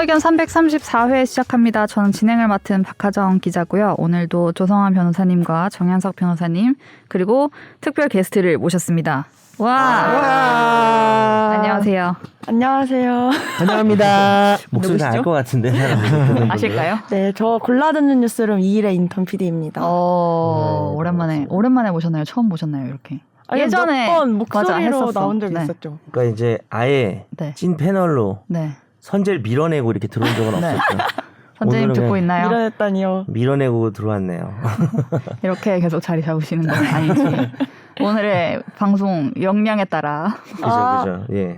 기자회견 334회 시작합니다. 저는 진행을 맡은 박하정 기자고요. 오늘도 조성환 변호사님과 정현석 변호사님 그리고 특별 게스트를 모셨습니다. 와. 안녕하세요. 안녕하세요. 환영합니다. 목소리 알 것 같은데 아실까요? 네, 저 골라듣는 뉴스룸 2일의 인턴 PD입니다. 오랜만에 모셨나요? 처음 보셨나요? 이렇게. 아니, 예전에 몇 번 목소리로 맞아, 나온 적이 네. 있었죠. 그러니까 이제 아예 네. 찐 패널로 네. 선재를 밀어내고 이렇게 들어온 적은 네. 없었죠. 선생님 오늘은 듣고 그냥 있나요? 밀어냈다니요. 밀어내고 들어왔네요. 이렇게 계속 자리 잡으시는 건 아니지. 오늘의 방송 역량에 따라 그죠. 예.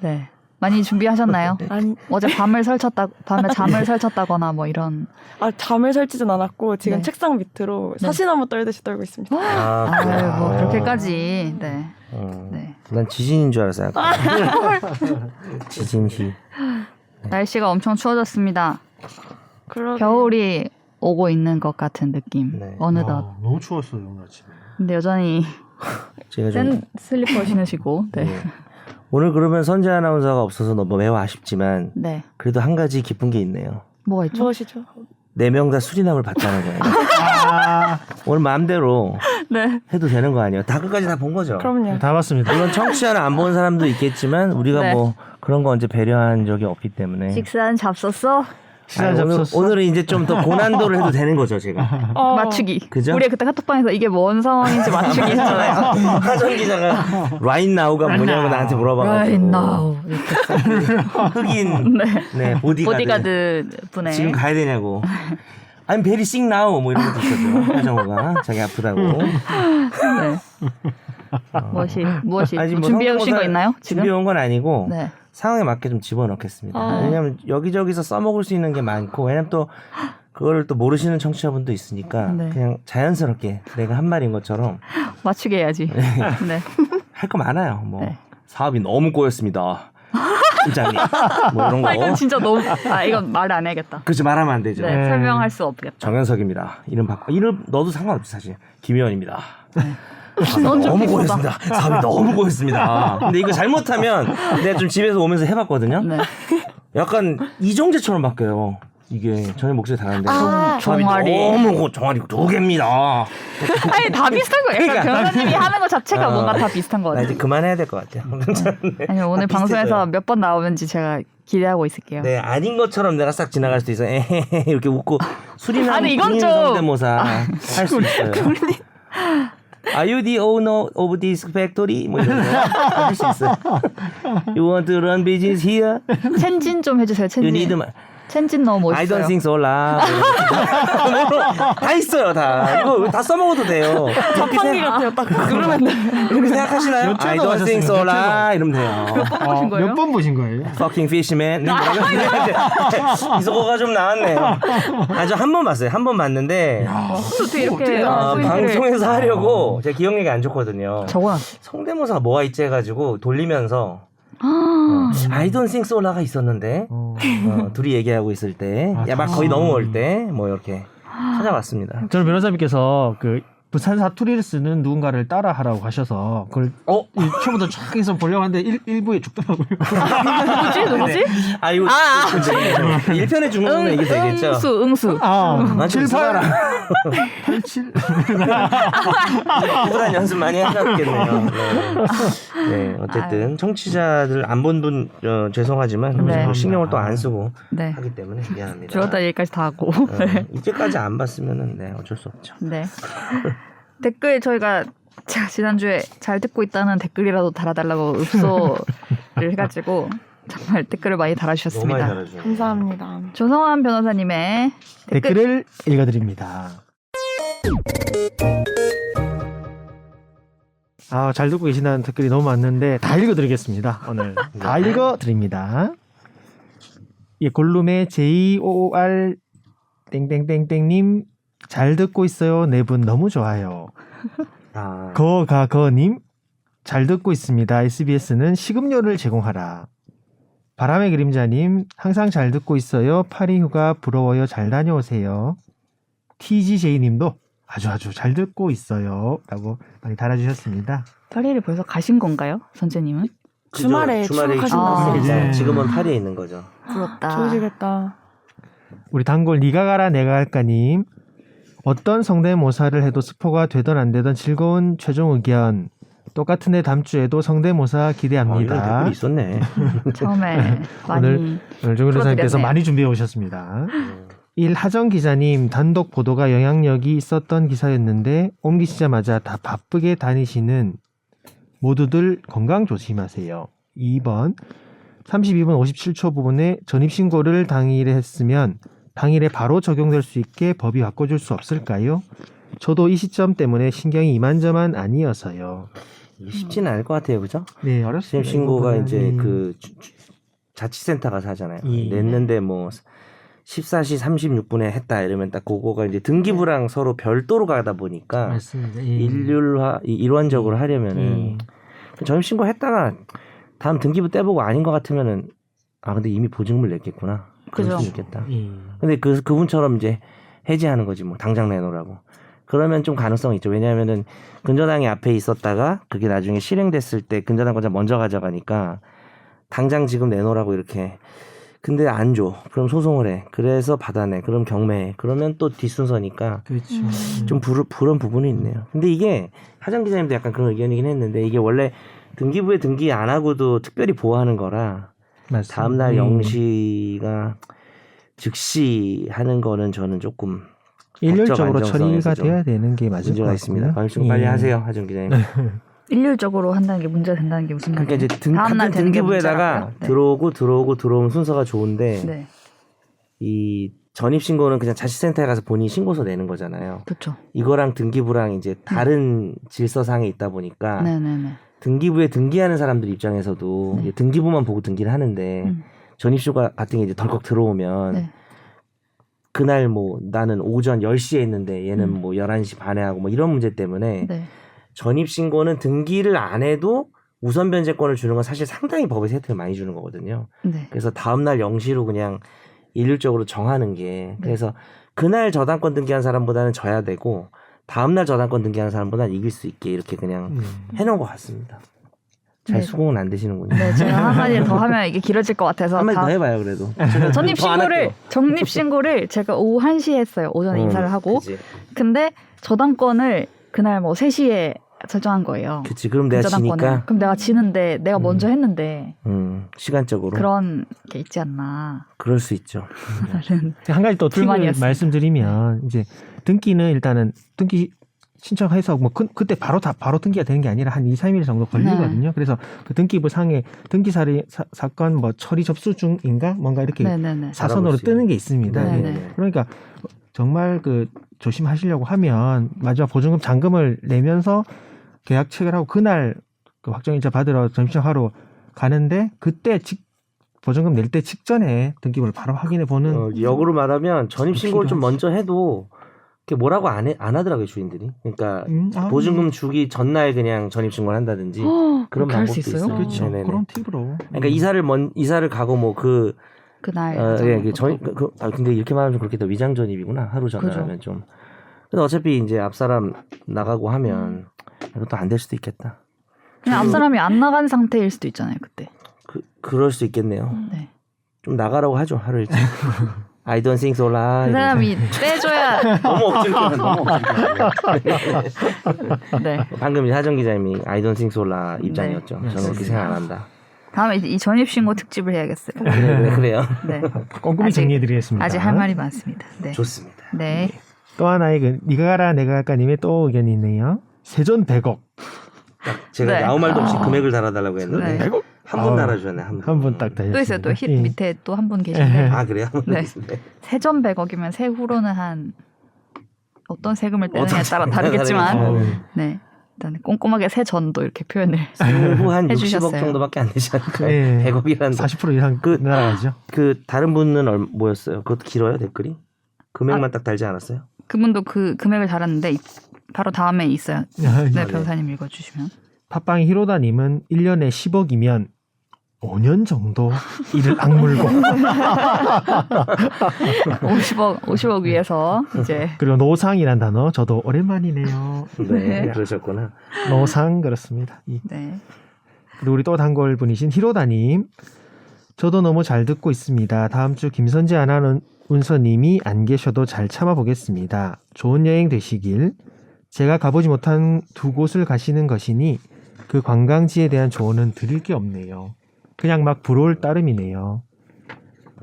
네. 많이 준비하셨나요? 아니, 어제 밤에 잠을 설쳤다거나 뭐 이런. 잠을 설치진 않았고 지금 네. 책상 밑으로 네. 사시나무 떨듯이 떨고 있습니다. 뭐 그렇게까지. 네. 네. 난 지진인 줄 알았어요. 지진시. 날씨가 엄청 추워졌습니다. 그러게요. 겨울이 오고 있는 것 같은 느낌. 네. 어느덧. 너무 추웠어요 오늘 아침에. 근데 여전히 제가 좀 센 슬리퍼 신으시고. 네. 예. 오늘 그러면 선재 아나운서가 없어서 너무 매우 아쉽지만 네. 그래도 한 가지 기쁜 게 있네요. 뭐가 있죠? 무엇이죠? 4명 다 수리남을 받자는 거예요. 오늘 마음대로 네. 해도 되는 거 아니에요? 다 끝까지 다 본 거죠? 그럼요. 다 봤습니다. 물론 청취자는 안 본 사람도 있겠지만 우리가 네. 뭐 그런 거 언제 배려한 적이 없기 때문에 식사는 잡섰어? 시간 잡섰어. 오늘은 이제 좀 더 고난도를 해도 되는 거죠 제가. 맞추기. 그죠? 우리 그때 카톡방에서 이게 뭔 상황인지 맞추기 했잖아요. 하정 기자가 right now가 뭐냐고 나한테 물어봐가지고 Right now. 흑인 네, 보디가드 분의. 지금 가야 되냐고 I'm very sick now 뭐 이런 것도 있었죠. 하정우가 자기 아프다고. 네. 무엇이 아직 뭐 준비해 오신 거 성대모사 있나요? 지금? 준비해 온 건 아니고 네. 상황에 맞게 좀 집어넣겠습니다. 아. 왜냐하면 여기저기서 써먹을 수 있는 게 많고 왜냐면 또 그걸 또 모르시는 청취자분도 있으니까 네. 그냥 자연스럽게 내가 한 말인 것처럼 맞추게 해야지. 네. 할 거 많아요. 뭐 네. 사업이 너무 꼬였습니다. 팀장님 뭐 이런 거. 이건 진짜 너무 이건 말 안 해야겠다. 그렇지 말하면 안 되죠. 네, 설명할 수 없겠다. 정현석입니다. 이름 바꿔. 이름 넣어도 상관없지 사실. 김의원입니다. 넌좀 너무 비슷하다. 고였습니다. 사업이 너무 고였습니다. 근데 이거 잘못하면 내가 좀 집에서 오면서 해봤거든요. 네. 약간 이정재처럼 바뀌어요. 이게 전에 목소리 다른데 사업이 종아리. 너무 종아리 2개입니다. 아니 다 비슷한 거예요. 약간 그러니까. 변호사님이 하는 것 자체가 뭔가 다 비슷한 거 나 같아요. 이제 그만해야 될 것 같아요. 아니 오늘 다 방송에서 비슷해져요. 몇 번 나오는지 제가 기대하고 있을게요. 네 아닌 것처럼 내가 싹 지나갈 수도 있어. 에헤헤 이렇게 웃고 수리남 아니, 이건 군인 좀- 성대모사 할 수 있어요. Are you the owner of this factory? 뭐 이런 거 할 수 있어요. You want to run business here? 첸진 좀 해주세요. You need 첸진. my... 첸진 너무 I don't 멋있어요. think so, la. 다 있어요, 다. 이거 다 써먹어도 돼요. 자판기 같아요. 딱 그러면 이렇게 생각하시나요? 몇 I 회나 don't think so, 하셨습니까? la. 이러면 돼요. 보신 거예요? 몇 번 보신 거예요? Fucking fishman. 이소거가 좀 나왔네요. 아주 한 번 봤어요. 한 번 봤는데 어떻게 이렇게 포인트를 방송에서 하려고 제가 기억력이 안 좋거든요. 적어놨어. 성대모사가 뭐가 있지 해가지고 돌리면서 I don't think so, la가 있었는데 둘이 얘기하고 있을 때, 야 막 거의 넘어올 때, 뭐 이렇게 찾아봤습니다. 저는 변호사님께서 그 부산 사투리를 쓰는 누군가를 따라하라고 하셔서 그걸 처음부터 쫙 해서 보려고 하는데 일부에 죽더라고요. 누구지? 아 이거 1편에 중국어는 이게 되겠죠? 응수. 맞죠? 78 87 구구단 연습 많이 하셨겠네요. 네, 어쨌든 청취자들 안 본 분 죄송하지만 네. 신경을 또 안 쓰고 네. 하기 때문에 미안합니다. 들었다 얘기까지 다 하고. 이제까지 안 봤으면은 네, 어쩔 수 없죠. 네. 댓글 저희가 지난주에 잘 듣고 있다는 댓글이라도 달아달라고 읍소를 해가지고 정말 댓글을 많이 너무 많이 달아주셨습니다. 달아주네요. 감사합니다. 조성환 변호사님의 댓글을 읽어드립니다. 잘 듣고 계신다는 댓글이 너무 많는데 다 읽어드리겠습니다. 오늘 다 읽어드립니다. 예, 골룸의 JOOR 땡땡땡땡님 잘 듣고 있어요. 네 분 너무 좋아요. 거가거님 잘 듣고 있습니다. SBS는 식음료를 제공하라. 바람의 그림자님 항상 잘 듣고 있어요. 파리휴가 부러워요. 잘 다녀오세요. TGJ님도 아주 잘 듣고 있어요. 라고 많이 달아주셨습니다. 파리를 벌써 가신 건가요? 선재님은? 그죠? 주말에 출국하신다고. 아. 지금은 파리에 있는 거죠. 부럽다. 좋으시겠다. 우리 단골 니가 가라 내가 할까님 어떤 성대모사를 해도 스포가 되던 안 되던 즐거운 최종 의견 똑같은데 다음 주에도 성대모사 이런 기대합니다. 댓글이 있었네. 처음에 많이 오늘 조 변호사님께서 풀어드렸네요. 많이 준비해 오셨습니다. 일하정 기자님 단독 보도가 영향력이 있었던 기사였는데 옮기시자마자 다 바쁘게 다니시는 모두들 건강 조심하세요. 2번 32분 57초 부분에 전입신고를 당일에 했으면 당일에 바로 적용될 수 있게 법이 바꿔줄 수 없을까요? 저도 이 시점 때문에 신경이 이만저만 아니어서요. 쉽지는 않을 것 같아요, 그죠? 네, 어렵습니다. 신고가 이 이제 부분은. 그 자치센터 가서 하잖아요. 예. 냈는데 뭐 14시 36분에 했다 이러면 딱 그거가 이제 등기부랑 서로 별도로 가다 보니까 맞습니다. 예. 일원적으로 하려면은 전입 신고 했다가 다음 등기부 떼보고 아닌 것 같으면은 근데 이미 보증금을 냈겠구나. 그럴 그죠. 수 있겠다. 예. 근데 그분처럼 이제 해지하는 거지 뭐 당장 내놓으라고. 그러면 좀 가능성이 있죠. 왜냐하면은 근저당이 앞에 있었다가 그게 나중에 실행됐을 때 근저당권자 먼저 가져가니까 당장 지금 내놓으라고 이렇게. 근데 안 줘. 그럼 소송을 해. 그래서 받아내. 그럼 경매해. 그러면 또 뒷순서니까 그렇죠. 좀 그런 부분이 있네요. 근데 이게 하정 기자님도 약간 그런 의견이긴 했는데 이게 원래 등기부에 등기 안 하고도 특별히 보호하는 거라 맞습니다. 다음날 영시가 즉시 하는 거는 저는 조금 일률적으로 법적 안정성에서 처리가 좀 돼야 되는 게 맞을 것 문제가 같습니다. 있습니다. 말씀 빨리 예. 하세요, 하정 기자님. 일률적으로 한다는 게 문제가 된다는 게 무슨 그러니까 말이에요? 이제 다음 날 같은 되는 게 등기부에다가 문제라고요? 네. 들어오는 순서가 좋은데 네, 이 전입 신고는 그냥 자치센터에 가서 본인 신고서 내는 거잖아요. 그렇죠. 이거랑 등기부랑 이제 다른 질서상에 있다 보니까 네네네. 등기부에 등기하는 사람들 입장에서도 네. 이제 등기부만 보고 등기를 하는데 전입신고 같은 게 이제 덜컥 들어오면 네. 그날 뭐 나는 오전 10시에 했는데 얘는 음. 뭐 11시 반에 하고 뭐 이런 문제 때문에 네. 전입신고는 등기를 안 해도 우선 변제권을 주는 건 사실 상당히 법에서 혜택을 많이 주는 거거든요. 네. 그래서 다음날 0시로 그냥 일률적으로 정하는 게 그래서 그날 저당권 등기한 사람보다는 져야 되고 다음날 저당권 등기한 사람보다는 이길 수 있게 이렇게 그냥 해놓은 것 같습니다. 잘 네. 수긍은 안 되시는군요. 네, 제가 한마디 더 하면 이게 길어질 것 같아서 한 마디 더 해봐요 그래도. 적립신고를 제가 오후 1시에 했어요. 오전에 인사를 하고. 그치. 근데 저당권을 그날 뭐 3시에 설정한 거예요. 그치. 그럼 내가 저당권을. 지니까 그럼 내가 지는데 내가 먼저 했는데 시간적으로 그런 게 있지 않나. 그럴 수 있죠. 다른 한 가지 또 팁을 불만이었습니다. 말씀드리면 이제 등기는 일단은 등기 신청해서 뭐 그때 바로 등기가 되는 게 아니라 한 2, 3일 정도 걸리거든요. 네. 그래서 그 등기부 상에 등기 사건 뭐 처리 접수 중인가 뭔가 이렇게 네네네. 사선으로 알아볼 수 뜨는 게 있습니다. 네네. 예. 그러니까 정말 그 조심하시려고 하면 마지막 보증금 잔금을 내면서 계약 체결하고 그날 그 확정일자 받으러 점심하러 가는데 그때 보증금 낼 때 직전에 등기부를 바로 확인해 보는 역으로 말하면 전입 신고를 좀 필요하지. 먼저 해도 그게 뭐라고 안 하더라고요 주인들이. 그러니까 보증금 주기 전날 그냥 전입 신고를 한다든지 그런 그렇게 할 방법도 수 있어요? 있어요. 그렇죠. 네네네. 그런 팁으로. 그러니까 이사를 가고 뭐 그날 예, 하죠. 근데 이렇게 말하면 좀 그렇겠다. 위장 전입이구나. 하루 전날하면 좀. 근데 어차피 이제 앞 사람 나가고 하면 이것도 안 될 수도 있겠다. 그냥 앞 사람이 안 나간 상태일 수도 있잖아요. 그때. 그럴 수 있겠네요. 네. 좀 나가라고 하죠. 하루 일찍. I don't think so. 라. 그 사람이 빼줘야. 너무 억지로 너무 억지로. 네. 방금 하정 기자님이 I don't think so. 라 입장이었죠. 네. 저는 그렇게 생각 안 한다. 다음에 이 전입신고 특집을 해야겠어요. 그래요. 네. 꼼꼼히 아직- 정리해드리겠습니다. 아직 할 말이 많습니다. 네. 좋습니다. 네. 또 하나의 그 니가 가라 내가 갈까님의 또 의견이 있네요. 세전 100억. 제가 네. 아무 말도 없이 금액을 달아달라고 했는데 네. 한 분 달아주셨네. 한 분. 한 분 딱 달렸습니다. 또 있어요. 또 예. 밑에 또 한 분 계신데 아 그래요? 네. 세전 100억이면 세후로는 한 어떤 세금을 떼느냐에 따라 다르겠지만 네. 일단 꼼꼼하게 세전도 이렇게 표현을 세후 한 60억 해주셨어요. 정도밖에 안 되지 않을까요? 예. 100억이라는 40% 이상 그- 날아가죠. 그 다른 분은 뭐였어요? 그것도 길어요 댓글이? 금액만 딱 달지 않았어요? 그분도 그 금액을 달았는데 바로 다음에 있어요. 네, 변호사님 읽어주시면. 팟빵 히로다님은 1년에 10억이면 5년 정도 일을 악물고 50억 위해서 이제 그리고 노상이란 단어 저도 오랜만이네요. 네, 그러셨구나. 노상 그렇습니다. 네. 그리고 우리 또 단골 분이신 히로다님. 저도 너무 잘 듣고 있습니다. 다음 주 김선재 아나운서님이 안 계셔도 잘 참아보겠습니다. 좋은 여행 되시길. 제가 가보지 못한 두 곳을 가시는 것이니 그 관광지에 대한 조언은 드릴 게 없네요. 그냥 막 부러울 따름이네요.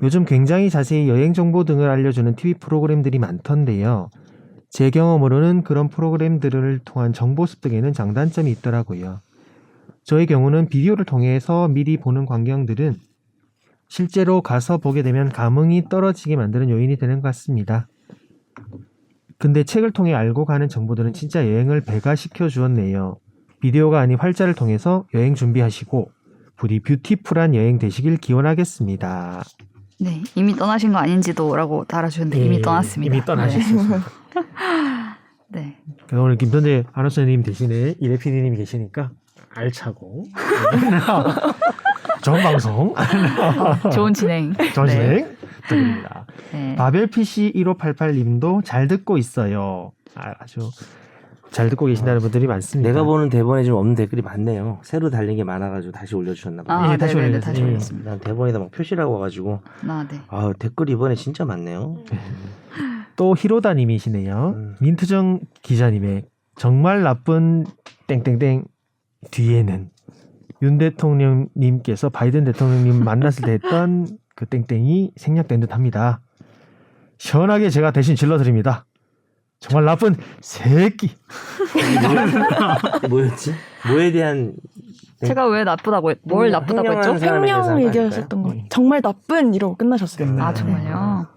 요즘 굉장히 자세히 여행 정보 등을 알려주는 TV 프로그램들이 많던데요. 제 경험으로는 그런 프로그램들을 통한 정보 습득에는 장단점이 있더라고요. 저의 경우는 비디오를 통해서 미리 보는 광경들은 실제로 가서 보게 되면 감흥이 떨어지게 만드는 요인이 되는 것 같습니다. 근데 책을 통해 알고 가는 정보들은 진짜 여행을 배가시켜 주었네요. 비디오가 아닌 활자를 통해서 여행 준비하시고 부디 뷰티풀한 여행 되시길 기원하겠습니다. 네, 이미 떠나신 거 아닌지도라고 달아주셨는데 이미 떠났습니다. 이미 떠나셨습니다. 네. 그래서 오늘 김선재 아나운서님 대신에 이래 PD님이 계시니까 알차고 좋은 방송, 좋은 진행. 좋은 네. 진행 부탁드립니다. 네. 바벨PC 1588님도 잘 듣고 있어요. 아주 잘 듣고 계신다는 분들이 많습니다. 내가 보는 대본에 지금 없는 댓글이 많네요. 새로 달린 게 많아가지고 다시 올려주셨나 봐요. 아, 예, 다시 네네네, 올려주세요. 다시 예. 올렸습니다. 난 대본에다 막 표시라고 와가지고 아, 네. 아 댓글 이번에 진짜 많네요. 또 히로다님이시네요. 민트정 기자님의 정말 나쁜 땡땡땡 뒤에는 윤 대통령님께서 바이든 대통령님 만났을 때 했던 그 땡땡이 생략된 듯합니다. 시원하게 제가 대신 질러드립니다. 정말 나쁜 새끼. 뭐였지? 뭐에 대한 제가 왜 나쁘다고 뭘 나쁘다고 횡령한 했죠? 사람에 대해서 횡령 한 얘기하셨던 거. 네. 정말 나쁜 이러고 끝나셨어요. 아 정말요?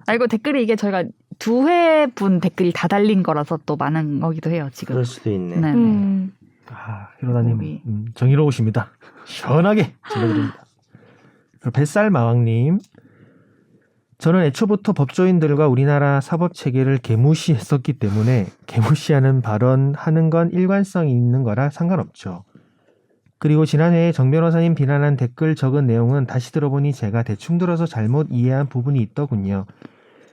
아 이거 댓글이 이게 저희가 두 회분 댓글이 다 달린 거라서 또 많은 거기도 해요 지금. 그럴 수도 있네. 네. 아, 히로다님 우리. 정의로우십니다. 시원하게 질러드립니다. 그리고 뱃살마왕님, 저는 애초부터 법조인들과 우리나라 사법체계를 개무시했었기 때문에 개무시하는 발언하는 건 일관성이 있는 거라 상관없죠. 그리고 지난해에 정 변호사님 비난한 댓글 적은 내용은 다시 들어보니 제가 대충 들어서 잘못 이해한 부분이 있더군요.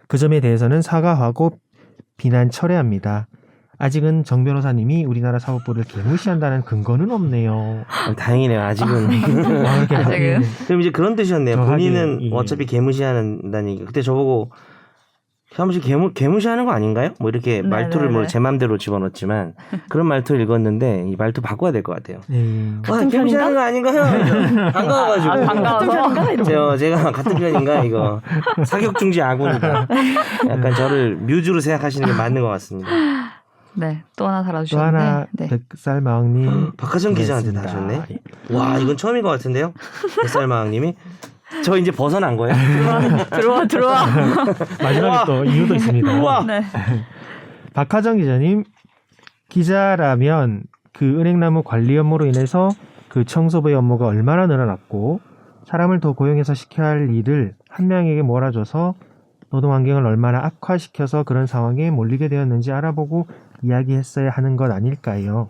그 점에 대해서는 사과하고 비난 철회합니다. 아직은 정 변호사님이 우리나라 사법부를 개무시한다는 근거는 없네요. 다행이네요. 아직은. 이렇게 아직은. 그럼 이제 그런 뜻이었네요. 정확하게, 본인은 예. 어차피 개무시한다는 얘기. 그때 저보고 현 씨 개무시하는 거 아닌가요? 뭐 이렇게 말투를 뭐 제 맘대로 집어넣었지만 그런 말투를 읽었는데 이 말투 바꿔야 될 것 같아요. 같은 개무시하는 거 아닌가요? 반가워가지고. 아, 반가워서. 제가 같은 편인가 이거 사격 중지 아군이다. 약간 저를 뮤즈로 생각하시는 게 맞는 것 같습니다. 네, 또 하나 또 달아주셨는데. 하나 네. 백살마왕님 박하정 기자한테 다 하셨네. 와 이건 처음인 것 같은데요. 뱃살마왕님이 저 이제 벗어난 거예요? 들어와. 마지막에 또 이유도 있습니다. 우와. 네. 박하정 기자님, 기자라면 그 은행나무 관리 업무로 인해서 그 청소부의 업무가 얼마나 늘어났고 사람을 더 고용해서 시켜야 할 일을 한 명에게 몰아줘서 노동 환경을 얼마나 악화시켜서 그런 상황에 몰리게 되었는지 알아보고 이야기했어야 하는 것 아닐까요?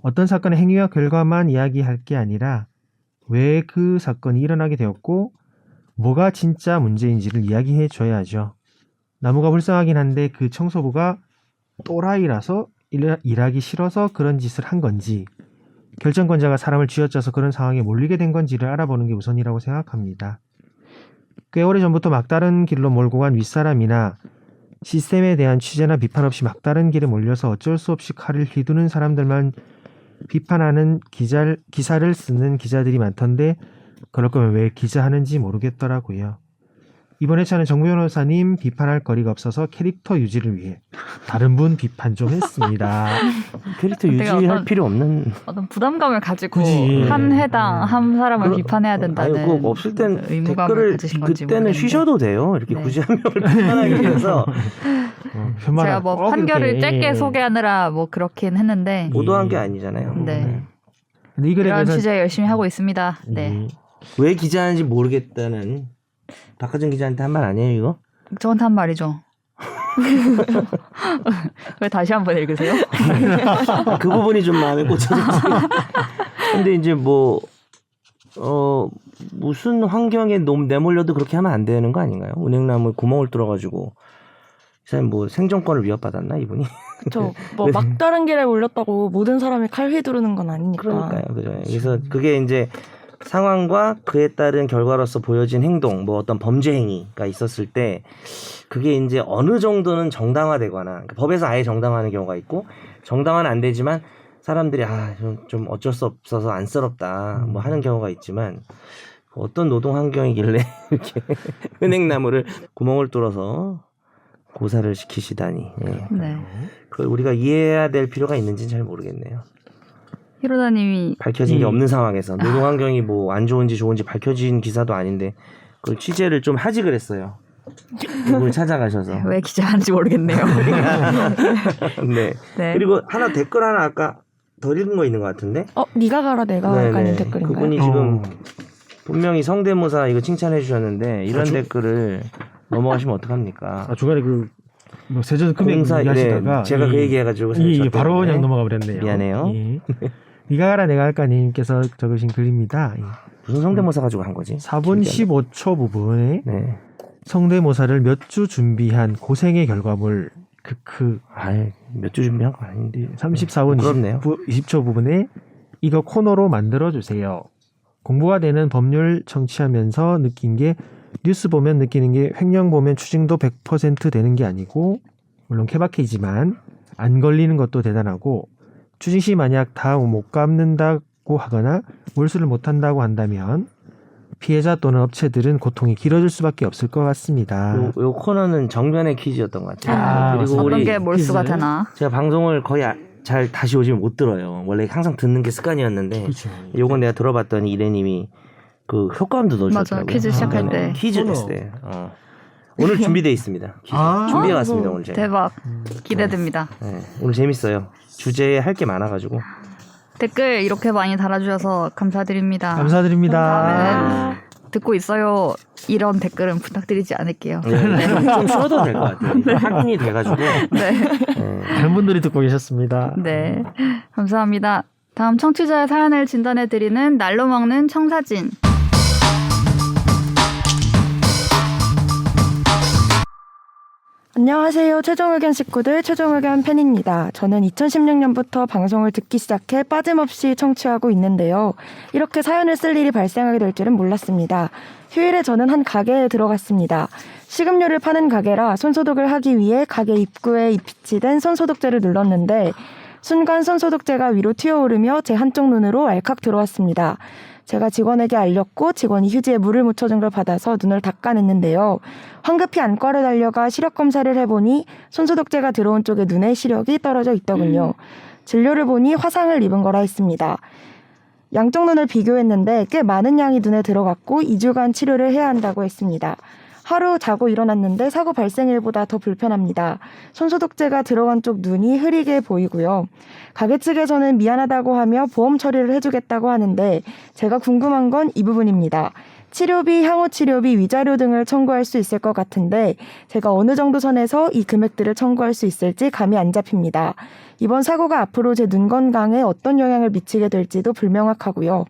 어떤 사건의 행위와 결과만 이야기할 게 아니라 왜 그 사건이 일어나게 되었고 뭐가 진짜 문제인지를 이야기해 줘야죠. 나무가 불쌍하긴 한데 그 청소부가 또라이라서 일하기 싫어서 그런 짓을 한 건지 결정권자가 사람을 쥐어짜서 그런 상황에 몰리게 된 건지를 알아보는 게 우선이라고 생각합니다. 꽤 오래전부터 막다른 길로 몰고 간 윗사람이나 시스템에 대한 취재나 비판 없이 막다른 길에 몰려서 어쩔 수 없이 칼을 휘두른 사람들만 비판하는 기사를 쓰는 기자들이 많던데 그럴 거면 왜 기자하는지 모르겠더라고요. 이번 회차는 정 변호사님 비판할 거리가 없어서 캐릭터 유지를 위해 다른 분 비판 좀 했습니다. 캐릭터 내가 유지할 어떤- 필요 없는. 어떤 부담감을 가지고 그지. 한 해당 한 사람을 비판해야 된다는 아니, 꼭 없을 땐 의무감을 댓글을 가지신 건지 그때는 모르겠는데. 쉬셔도 돼요. 이렇게 네. 굳이 한 명을 비판하기 위해서 제가 뭐 판결을 짧게 소개하느라 뭐 그렇긴 했는데 보도한 게 아니잖아요. 네. 근데 이 글에 이런 대해서 취재 열심히 하고 있습니다. 네. 왜 기자하는지 모르겠다는 박하정 기자한테 한 말 아니에요 이거? 저한테 한 말이죠. 왜 다시 한번 읽으세요? 그 부분이 좀 마음에 꽂혀졌어요. 근데 이제 뭐 무슨 환경에 너무 내몰려도 그렇게 하면 안 되는 거 아닌가요? 은행나무에 구멍을 뚫어가지고 사람 뭐 생존권을 위협받았나 이분이? 그쵸. 뭐 막다른 길에 올렸다고 모든 사람이 칼 휘두르는 건 아니니까. 그러니까요, 그죠. 그래서 그게 이제 상황과 그에 따른 결과로서 보여진 행동, 뭐 어떤 범죄 행위가 있었을 때 그게 이제 어느 정도는 정당화되거나 그러니까 법에서 아예 정당화하는 경우가 있고 정당화는 안 되지만 사람들이 좀 어쩔 수 없어서 안쓰럽다 뭐 하는 경우가 있지만 어떤 노동 환경이길래 이렇게 은행나무를 구멍을 뚫어서 고사를 시키시다니. 예. 네. 그걸 우리가 이해해야 될 필요가 있는지는 잘 모르겠네요. 히로다님이 밝혀진 게 없는 상황에서 노동 환경이 뭐 안 좋은지 좋은지 밝혀진 기사도 아닌데 그걸 취재를 좀 하지 그랬어요. 이분을 찾아가셔서. 왜 기자하는지 모르겠네요. 네. 네. 그리고 하나 댓글 하나 아까 더 읽은 거 있는 것 같은데. 네가 가라 내가 갈까는 댓글인가요? 그분이 지금 분명히 성대모사 이거 칭찬해 주셨는데 이런 댓글을 넘어가시면 어떡합니까? 중간에 뭐 세전 금액 공사 얘기하시다가 제가 그 얘기해가지고 바로 그냥 넘어가 버렸네요. 미안해요. 예. 네가 가라 내가 할까님께서 적으신 글입니다. 무슨 성대모사 가지고 한 거지? 4분 15초 부분에 네. 성대모사를 몇 주 준비한 고생의 결과물 몇 주 준비한 거 아닌데. 34분 부럽네요. 20초 부분에 이거 코너로 만들어주세요. 공부가 되는 법률 청취하면서 느낀 게 뉴스 보면 느끼는 게 횡령 보면 추징도 100% 되는 게 아니고 물론 케바케이지만 안 걸리는 것도 대단하고 추징 시 만약 다 못 갚는다고 하거나 몰수를 못한다고 한다면 피해자 또는 업체들은 고통이 길어질 수밖에 없을 것 같습니다. 요 코너는 정면의 퀴즈였던 것 같아요. 그리고 어떤 우리 게 몰수가 퀴즈? 되나? 제가 방송을 거의 잘 다시 오지는 못 들어요. 원래 항상 듣는 게 습관이었는데 그렇죠. 요건 내가 들어봤더니 이래님이 그 효과음도 넣어주셨더라고요. 맞아요. 퀴즈 시작할 때. 퀴즈 했을 때. 오늘 준비돼 있습니다. 퀴즈. 준비해 왔습니다 오늘 제가. 대박. 기대됩니다. 네, 오늘 재밌어요. 주제에 할 게 많아가지고. 댓글 이렇게 많이 달아주셔서 감사드립니다. 감사드립니다. 듣고 있어요. 이런 댓글은 부탁드리지 않을게요. 네, 좀 쉬어도 될 것 같아요. 확인이 돼가지고. 네. 다른 분들이 듣고 계셨습니다. 네. 감사합니다. 다음 청취자의 사연을 진단해드리는 날로 먹는 청사진. 안녕하세요. 최종의견 식구들 최종의견 팬입니다. 저는 2016년부터 방송을 듣기 시작해 빠짐없이 청취하고 있는데요. 이렇게 사연을 쓸 일이 발생하게 될 줄은 몰랐습니다. 휴일에 저는 한 가게에 들어갔습니다. 식음료를 파는 가게라 손소독을 하기 위해 가게 입구에 비치된 손소독제를 눌렀는데 순간 손소독제가 위로 튀어오르며 제 한쪽 눈으로 알칵 들어왔습니다. 제가 직원에게 알렸고 직원이 휴지에 물을 묻혀준 걸 받아서 눈을 닦아냈는데요. 황급히 안과를 달려가 시력 검사를 해보니 손소독제가 들어온 쪽에 눈에 시력이 떨어져 있더군요. 진료를 보니 화상을 입은 거라 했습니다. 양쪽 눈을 비교했는데 꽤 많은 양이 눈에 들어갔고 2주간 치료를 해야 한다고 했습니다. 하루 자고 일어났는데 사고 발생일보다 더 불편합니다. 손소독제가 들어간 쪽 눈이 흐리게 보이고요. 가게 측에서는 미안하다고 하며 보험 처리를 해주겠다고 하는데 제가 궁금한 건 이 부분입니다. 치료비, 향후 치료비, 위자료 등을 청구할 수 있을 것 같은데 제가 어느 정도 선에서 이 금액들을 청구할 수 있을지 감이 안 잡힙니다. 이번 사고가 앞으로 제 눈 건강에 어떤 영향을 미치게 될지도 불명확하고요.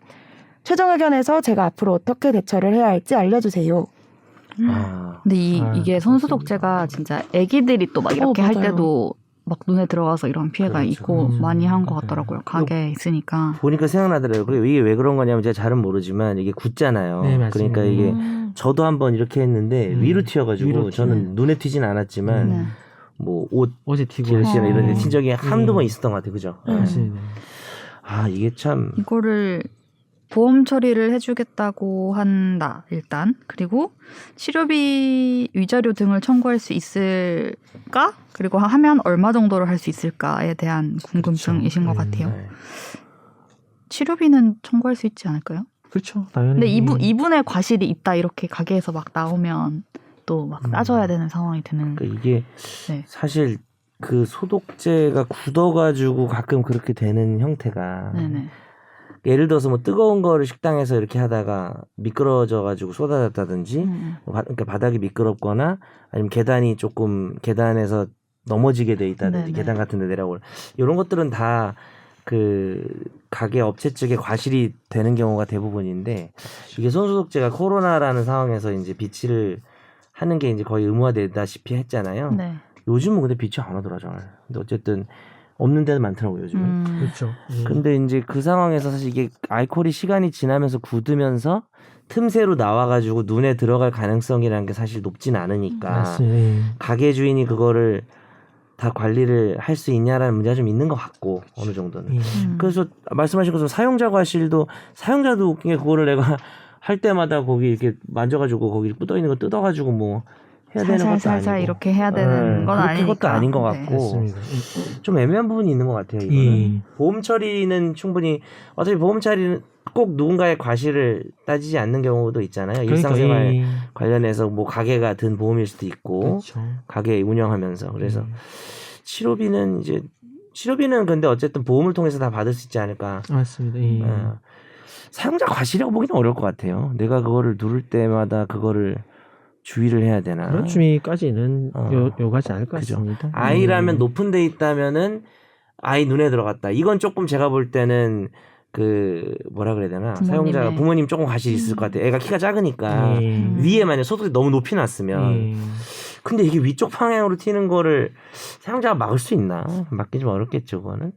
최종 의견에서 제가 앞으로 어떻게 대처를 해야 할지 알려주세요. 근데 이게 손소독제가 진짜 애기들이 또 막 이렇게 할 맞아요. 때도 막 눈에 들어가서 이런 피해가 그렇죠. 있고 많이 한 것 같더라고요. 가게에 있으니까. 보니까 생각나더라고요. 그리고 이게 왜 그런 거냐면 제가 잘은 모르지만 이게 굳잖아요. 네, 맞습니다. 그러니까 이게 저도 한번 이렇게 했는데 위로 튀어가지고 위로 저는 눈에 튀진 않았지만 네. 뭐 옷 어제 튀고 길씨나 이런 데 어. 튄 적이 한두 번 있었던 것 같아요. 그죠? 맞습니다. 이게 참 이거를 보험 처리를 해주겠다고 한다, 일단. 그리고 치료비, 위자료 등을 청구할 수 있을까? 그리고 하면 얼마 정도를 할 수 있을까에 대한 궁금증이신 것 같아요. 네. 치료비는 청구할 수 있지 않을까요? 그렇죠. 당연히. 근데 이분의 과실이 있다, 이렇게 가게에서 막 나오면 또 막 따져야 되는 상황이 되는. 그러니까 이게 네. 사실 그 소독제가 굳어가지고 가끔 그렇게 되는 형태가 네네. 예를 들어서 뭐 뜨거운 거를 식당에서 이렇게 하다가 미끄러져가지고 쏟아졌다든지 그러니까 바닥이 미끄럽거나 아니면 계단이 조금 계단에서 넘어지게 돼 있다든지 네네. 계단 같은 데 내려올 이런 것들은 다 그 가게 업체 측의 과실이 되는 경우가 대부분인데 이게 손소독제가 코로나라는 상황에서 이제 비치를 하는 게 이제 거의 의무화되다시피 했잖아요. 네. 요즘은 근데 빛이 안 오더라 잘. 근데 어쨌든 없는 데는 많더라고요 요즘은. 그렇죠. 근데 이제 그 상황에서 사실 이게 알코올이 시간이 지나면서 굳으면서 틈새로 나와가지고 눈에 들어갈 가능성이라는 게 사실 높진 않으니까 맞습니다. 가게 주인이 그거를 다 관리를 할 수 있냐라는 문제가 좀 있는 것 같고 어느 정도는. 그래서 말씀하신 것처럼 사용자 과실도 사용자도 웃긴 게 그거를 내가 할 때마다 거기 이렇게 만져가지고 거기 묻어 있는 거 뜯어가지고 뭐 해야 되는 것도 살살살살 아니고 이렇게 해야 되는 건 그렇게 아니니까. 것도 아닌 것 네. 같고 맞습니다. 좀 애매한 부분이 있는 것 같아요. 이거는 예. 보험 처리는 충분히 어차피 보험 처리는 꼭 누군가의 과실을 따지지 않는 경우도 있잖아요. 일상생활 예. 관련해서 뭐 가게가 든 보험일 수도 있고 그렇죠. 가게 운영하면서 그래서 치료비는 이제 치료비는 근데 어쨌든 보험을 통해서 다 받을 수 있지 않을까. 맞습니다. 예. 사용자 과실이라고 보기는 어려울 것 같아요. 내가 그거를 누를 때마다 그거를 주의를 해야 되나. 그런 주의까지는 요구하지 않을 것 그죠. 같습니다. 아이라면 높은 데 있다면은 아이 눈에 들어갔다. 이건 조금 제가 볼 때는 그 뭐라 그래야 되나 사용자가 부모님 조금 과실이 있을 것 같아요. 애가 키가 작으니까 위에 만약 소득이 너무 높이 났으면 근데 이게 위쪽 방향으로 튀는 거를 사용자가 막을 수 있나? 막기 좀 어렵겠죠, 그거는.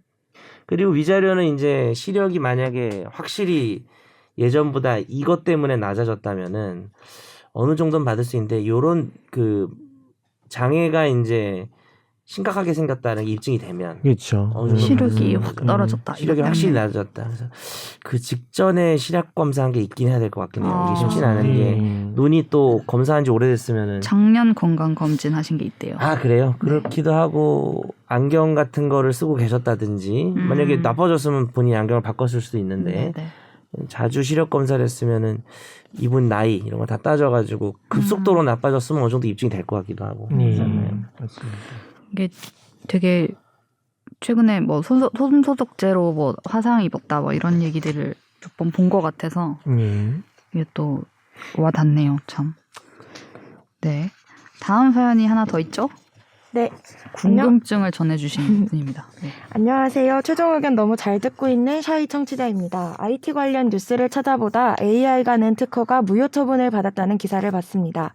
그리고 위자료는 이제 시력이 만약에 확실히 예전보다 이것 때문에 낮아졌다면은 어느 정도는 받을 수 있는데 요런 그 장애가 이제 심각하게 생겼다는 게 입증이 되면 그렇죠. 시력이 확 떨어졌다. 시력이 이런 확실히 때문에. 낮아졌다. 그래서 그 직전에 시력 검사한 게 있긴 해야 될 것 같긴 해요. 이게 쉽진 않은 게 눈이 또 검사한 지 오래됐으면은 작년 건강 검진 하신 게 있대요. 아 그래요? 그렇기도 하고 안경 같은 거를 쓰고 계셨다든지 만약에 나빠졌으면 본인이 안경을 바꿨을 수도 있는데 네. 자주 시력 검사를 했으면은 이분 나이 이런 거 다 따져가지고 급속도로 나빠졌으면 어느 정도 입증이 될 것 같기도 하고 그렇지 않나요? 맞습니다. 이게 되게 최근에 뭐 손소독제로 뭐 화상 입었다 뭐 이런 얘기들을 몇 번 본 것 같아서 이게 또 와닿네요 참. 네. 다음 사연이 하나 더 있죠? 네. 궁금증을 전해주신 분입니다. 네. 안녕하세요. 최종 의견 너무 잘 듣고 있는 샤이 청취자입니다. IT 관련 뉴스를 찾아보다 AI가 낸 특허가 무효 처분을 받았다는 기사를 봤습니다.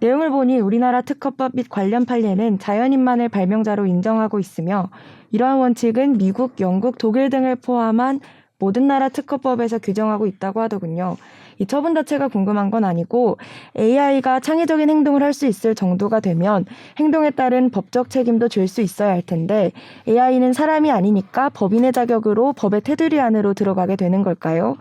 내용을 보니 우리나라 특허법 및 관련 판례는 자연인만을 발명자로 인정하고 있으며 이러한 원칙은 미국, 영국, 독일 등을 포함한 모든 나라 특허법에서 규정하고 있다고 하더군요. 이 처분 자체가 궁금한 건 아니고 AI가 창의적인 행동을 할 수 있을 정도가 되면 행동에 따른 법적 책임도 질 수 있어야 할 텐데 AI는 사람이 아니니까 법인의 자격으로 법의 테두리 안으로 들어가게 되는 걸까요?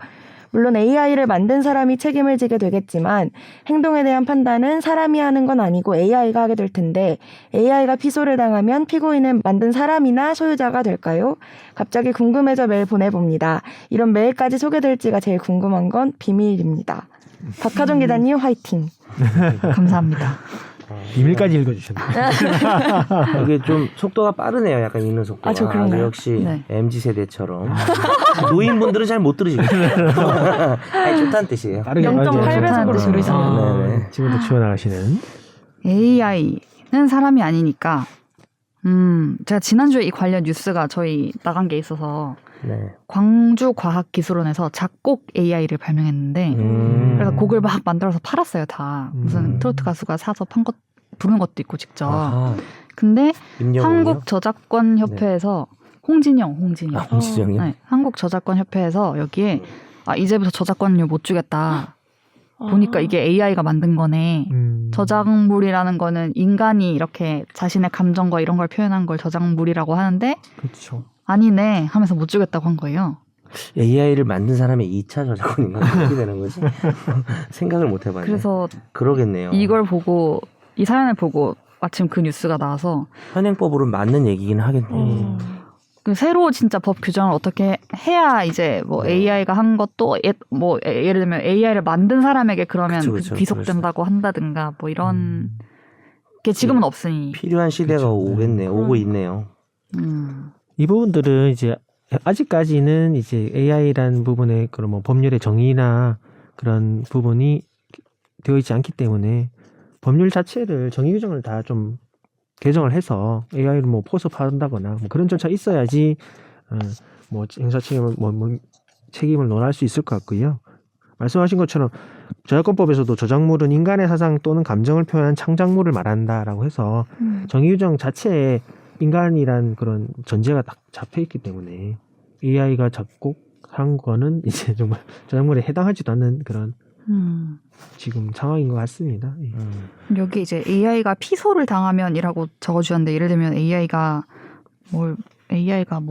물론 AI를 만든 사람이 책임을 지게 되겠지만 행동에 대한 판단은 사람이 하는 건 아니고 AI가 하게 될 텐데 AI가 피소를 당하면 피고인은 만든 사람이나 소유자가 될까요? 갑자기 궁금해져 메일 보내봅니다. 이런 메일까지 소개될지가 제일 궁금한 건 비밀입니다. 박하정 기자님 화이팅. 감사합니다. 비밀까지 읽어주셨네요. 이게 좀 속도가 빠르네요. 약간 읽는 속도가. 아, 저 그런가요? 역시 네. MZ 세대처럼 노인분들은 잘 못 들으시겠죠. 아니, 좋다는 뜻이에요. 빠르게 0.8배속으로 좋다는 들으시네요. 네네. 지금부터 치워나가시는. AI는 사람이 아니니까 제가 지난주에 이 관련 뉴스가 저희 나간 게 있어서 네. 광주과학기술원에서 작곡 AI를 발명했는데 그래서 곡을 막 만들어서 팔았어요 다. 무슨 트로트 가수가 사서 부른 것도 있고 직접. 아하. 근데 임영웅이요? 한국저작권협회에서 홍진영. 아, 홍진영이요? 네, 한국저작권협회에서 여기에 이제부터 저작권료 못 주겠다. 보니까 이게 AI가 만든 거네. 저작물이라는 거는 인간이 이렇게 자신의 감정과 이런 걸 표현한 걸 저작물이라고 하는데 그렇죠. 아니네 하면서 못 주겠다고 한 거예요. AI를 만든 사람의 2차 저작권인가 어떻게 되는 거지? 생각을 못 해봤네. 그래서 그러겠네요. 이걸 보고 이 사연을 보고 마침 그 뉴스가 나와서 현행법으로 맞는 얘기긴 하겠네요. 그 새로 진짜 법 규정을 어떻게 해야 이제 뭐 AI가 한 것도 예를 들면 AI를 만든 사람에게 그러면 그쵸, 비속된다고 한다든가 뭐 이런 게 지금은 없으니. 필요한 시대가 그쵸. 오겠네요. 오고 있네요. 이 부분들은 이제 아직까지는 이제 AI라는 부분에 그런 뭐 법률의 정의나 그런 부분이 되어 있지 않기 때문에 법률 자체를 정의 규정을 다 좀 개정을 해서 AI를 뭐 포섭한다거나 뭐 그런 절차 있어야지 뭐 행사 책임을 책임을 논할 수 있을 것 같고요. 말씀하신 것처럼 저작권법에서도 저작물은 인간의 사상 또는 감정을 표현한 창작물을 말한다라고 해서 정의유정 자체에 인간이란 그런 전제가 딱 잡혀 있기 때문에 AI가 작곡한 거는 이제 정말 저작물에 해당하지도 않는 그런 지금 상황인 것 같습니다. 예. 여기 이제 AI가 피소를 당하면이라고 적어주셨는데 예를 들면 AI가 뭐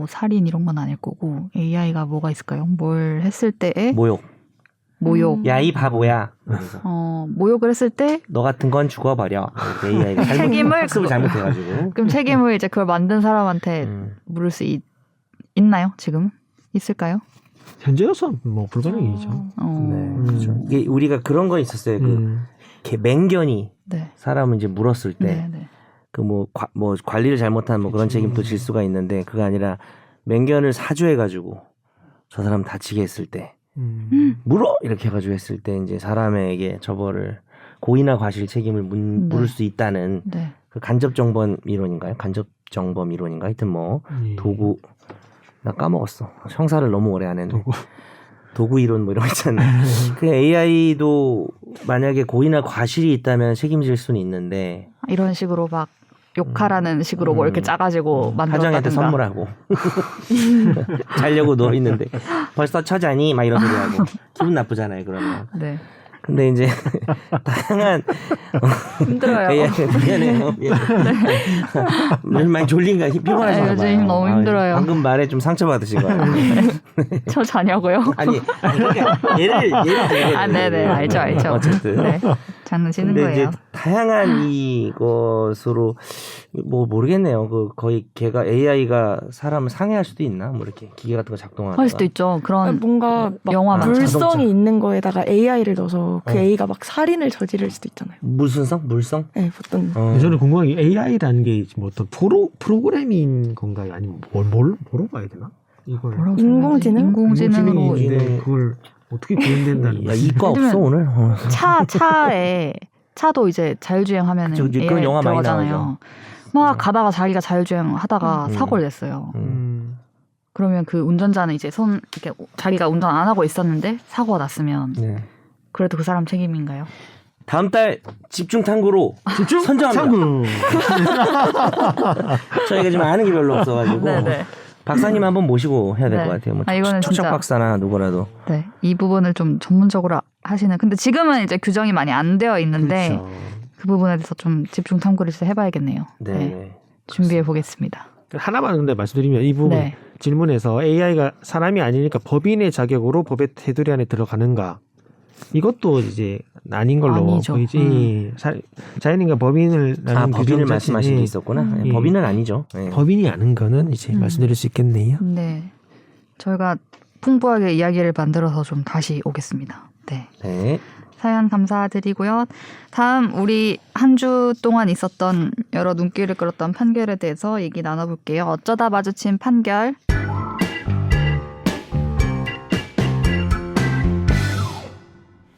살인 이런 건 아닐 거고 AI가 뭐가 있을까요? 뭘 했을 때에 모욕. 야 이 바보야. 그래서 모욕을 했을 때 너 같은 건 죽어버려. AI가 책임을 학습을 잘못해가지고. 그럼 책임을 이제 그걸 만든 사람한테 물을 수 있나요? 지금 있을까요? 현재로서 뭐 불가능이죠. 네, 그렇죠. 이게 우리가 그런 거 있었어요. 그 맹견이 네. 사람을 이제 물었을 때. 네, 네. 그 뭐 관리를 잘못한 뭐 그런 책임도 질 수가 있는데 그거 아니라 맹견을 사주해가지고 저 사람 다치게 했을 때 물어 이렇게 해가지고 했을 때 이제 사람에게 저거를 고의나 과실 책임을 물을 수 있다는 네. 그 간접정범 이론인가요? 간접정범 이론인가? 하여튼 뭐 도구 나 까먹었어. 형사를 너무 오래 안 했네. 도구 이론 뭐 이런 거 있잖아요. 그 AI도 만약에 고의나 과실이 있다면 책임질 수는 있는데 이런 식으로 막 욕하라는 식으로 뭐 이렇게 짜가지고 하정이한테 만들었다든가. 선물하고 자려고 누워 있는데 벌써 처자니 막 이런 소리 하고 기분 나쁘잖아요. 그러면. 네. 근데 이제 다양한 힘들어요. 미안해요. 요즘 많이 졸린가 피곤하신가 봐요. 요즘 너무 힘들어요. 방금 말에 좀 상처받으신 거예요. 저 자냐고요? 아니 그러니까 예를 들면 아, 네네, 알죠. 어쨌든. 네. 장난치는 근데 거예요. 이제 다양한 이것으로 뭐 모르겠네요. 그 거의 걔가 AI가 사람을 상해할 수도 있나? 뭐 이렇게 기계 같은 거 작동하다가 할 수도 있죠. 그런 뭔가 막 영화만. 물성이 자동차. 있는 거에다가 AI를 넣어서 그 A가 막 살인을 저지를 수도 있잖아요. 무슨성? 물성? 네, 보통 저는 궁금한 게 AI라는 게 뭐 어떤 프로그램인 건가요? 아니면 뭐로 봐야 되나? 이걸 뭐라고 인공지능? 인공지능으로 인공지능인데 그걸 어떻게 구현된다는 야, 거지? 이과 없어 오늘? 차도 이제 자율주행하면 그쵸, 그런 AI 영화 많이 들어가잖아요. 나오죠. 막 가다가 자기가 자율주행 하다가 사고를 냈어요. 그러면 그 운전자는 이제 이렇게 자기가 운전 안 하고 있었는데 사고가 났으면 네. 그래도 그 사람 책임인가요? 다음 달 집중 탐구로 집중 선정합니다. 탐구. 저희가 지금 아는 게 별로 없어가지고 네네. 박사님 한번 모시고 해야 될 것 네. 같아요. 뭐 이거는 척척 진짜- 박사나 누구라도. 네, 이 부분을 좀 전문적으로 하시는. 근데 지금은 이제 규정이 많이 안 되어 있는데 그렇죠. 그 부분에 대해서 좀 집중 탐구를 진짜 해봐야겠네요. 네. 네, 준비해 보겠습니다. 하나만 근데 말씀드리면 이 부분 네. 질문에서 AI가 사람이 아니니까 법인의 자격으로 법의 테두리 안에 들어가는가? 이것도 이제 아닌 걸로 아니죠. 보이지. 자연인과 법인을 나눈 법인을 규정 말씀하신 게 자체는 있었구나. 예. 법인은 아니죠. 네. 법인이 아는 거는 이제 말씀드릴 수 있겠네요. 네, 저희가 풍부하게 이야기를 만들어서 좀 다시 오겠습니다. 네. 네. 사연 감사드리고요. 다음 우리 한 주 동안 있었던 여러 눈길을 끌었던 판결에 대해서 얘기 나눠볼게요. 어쩌다 마주친 판결.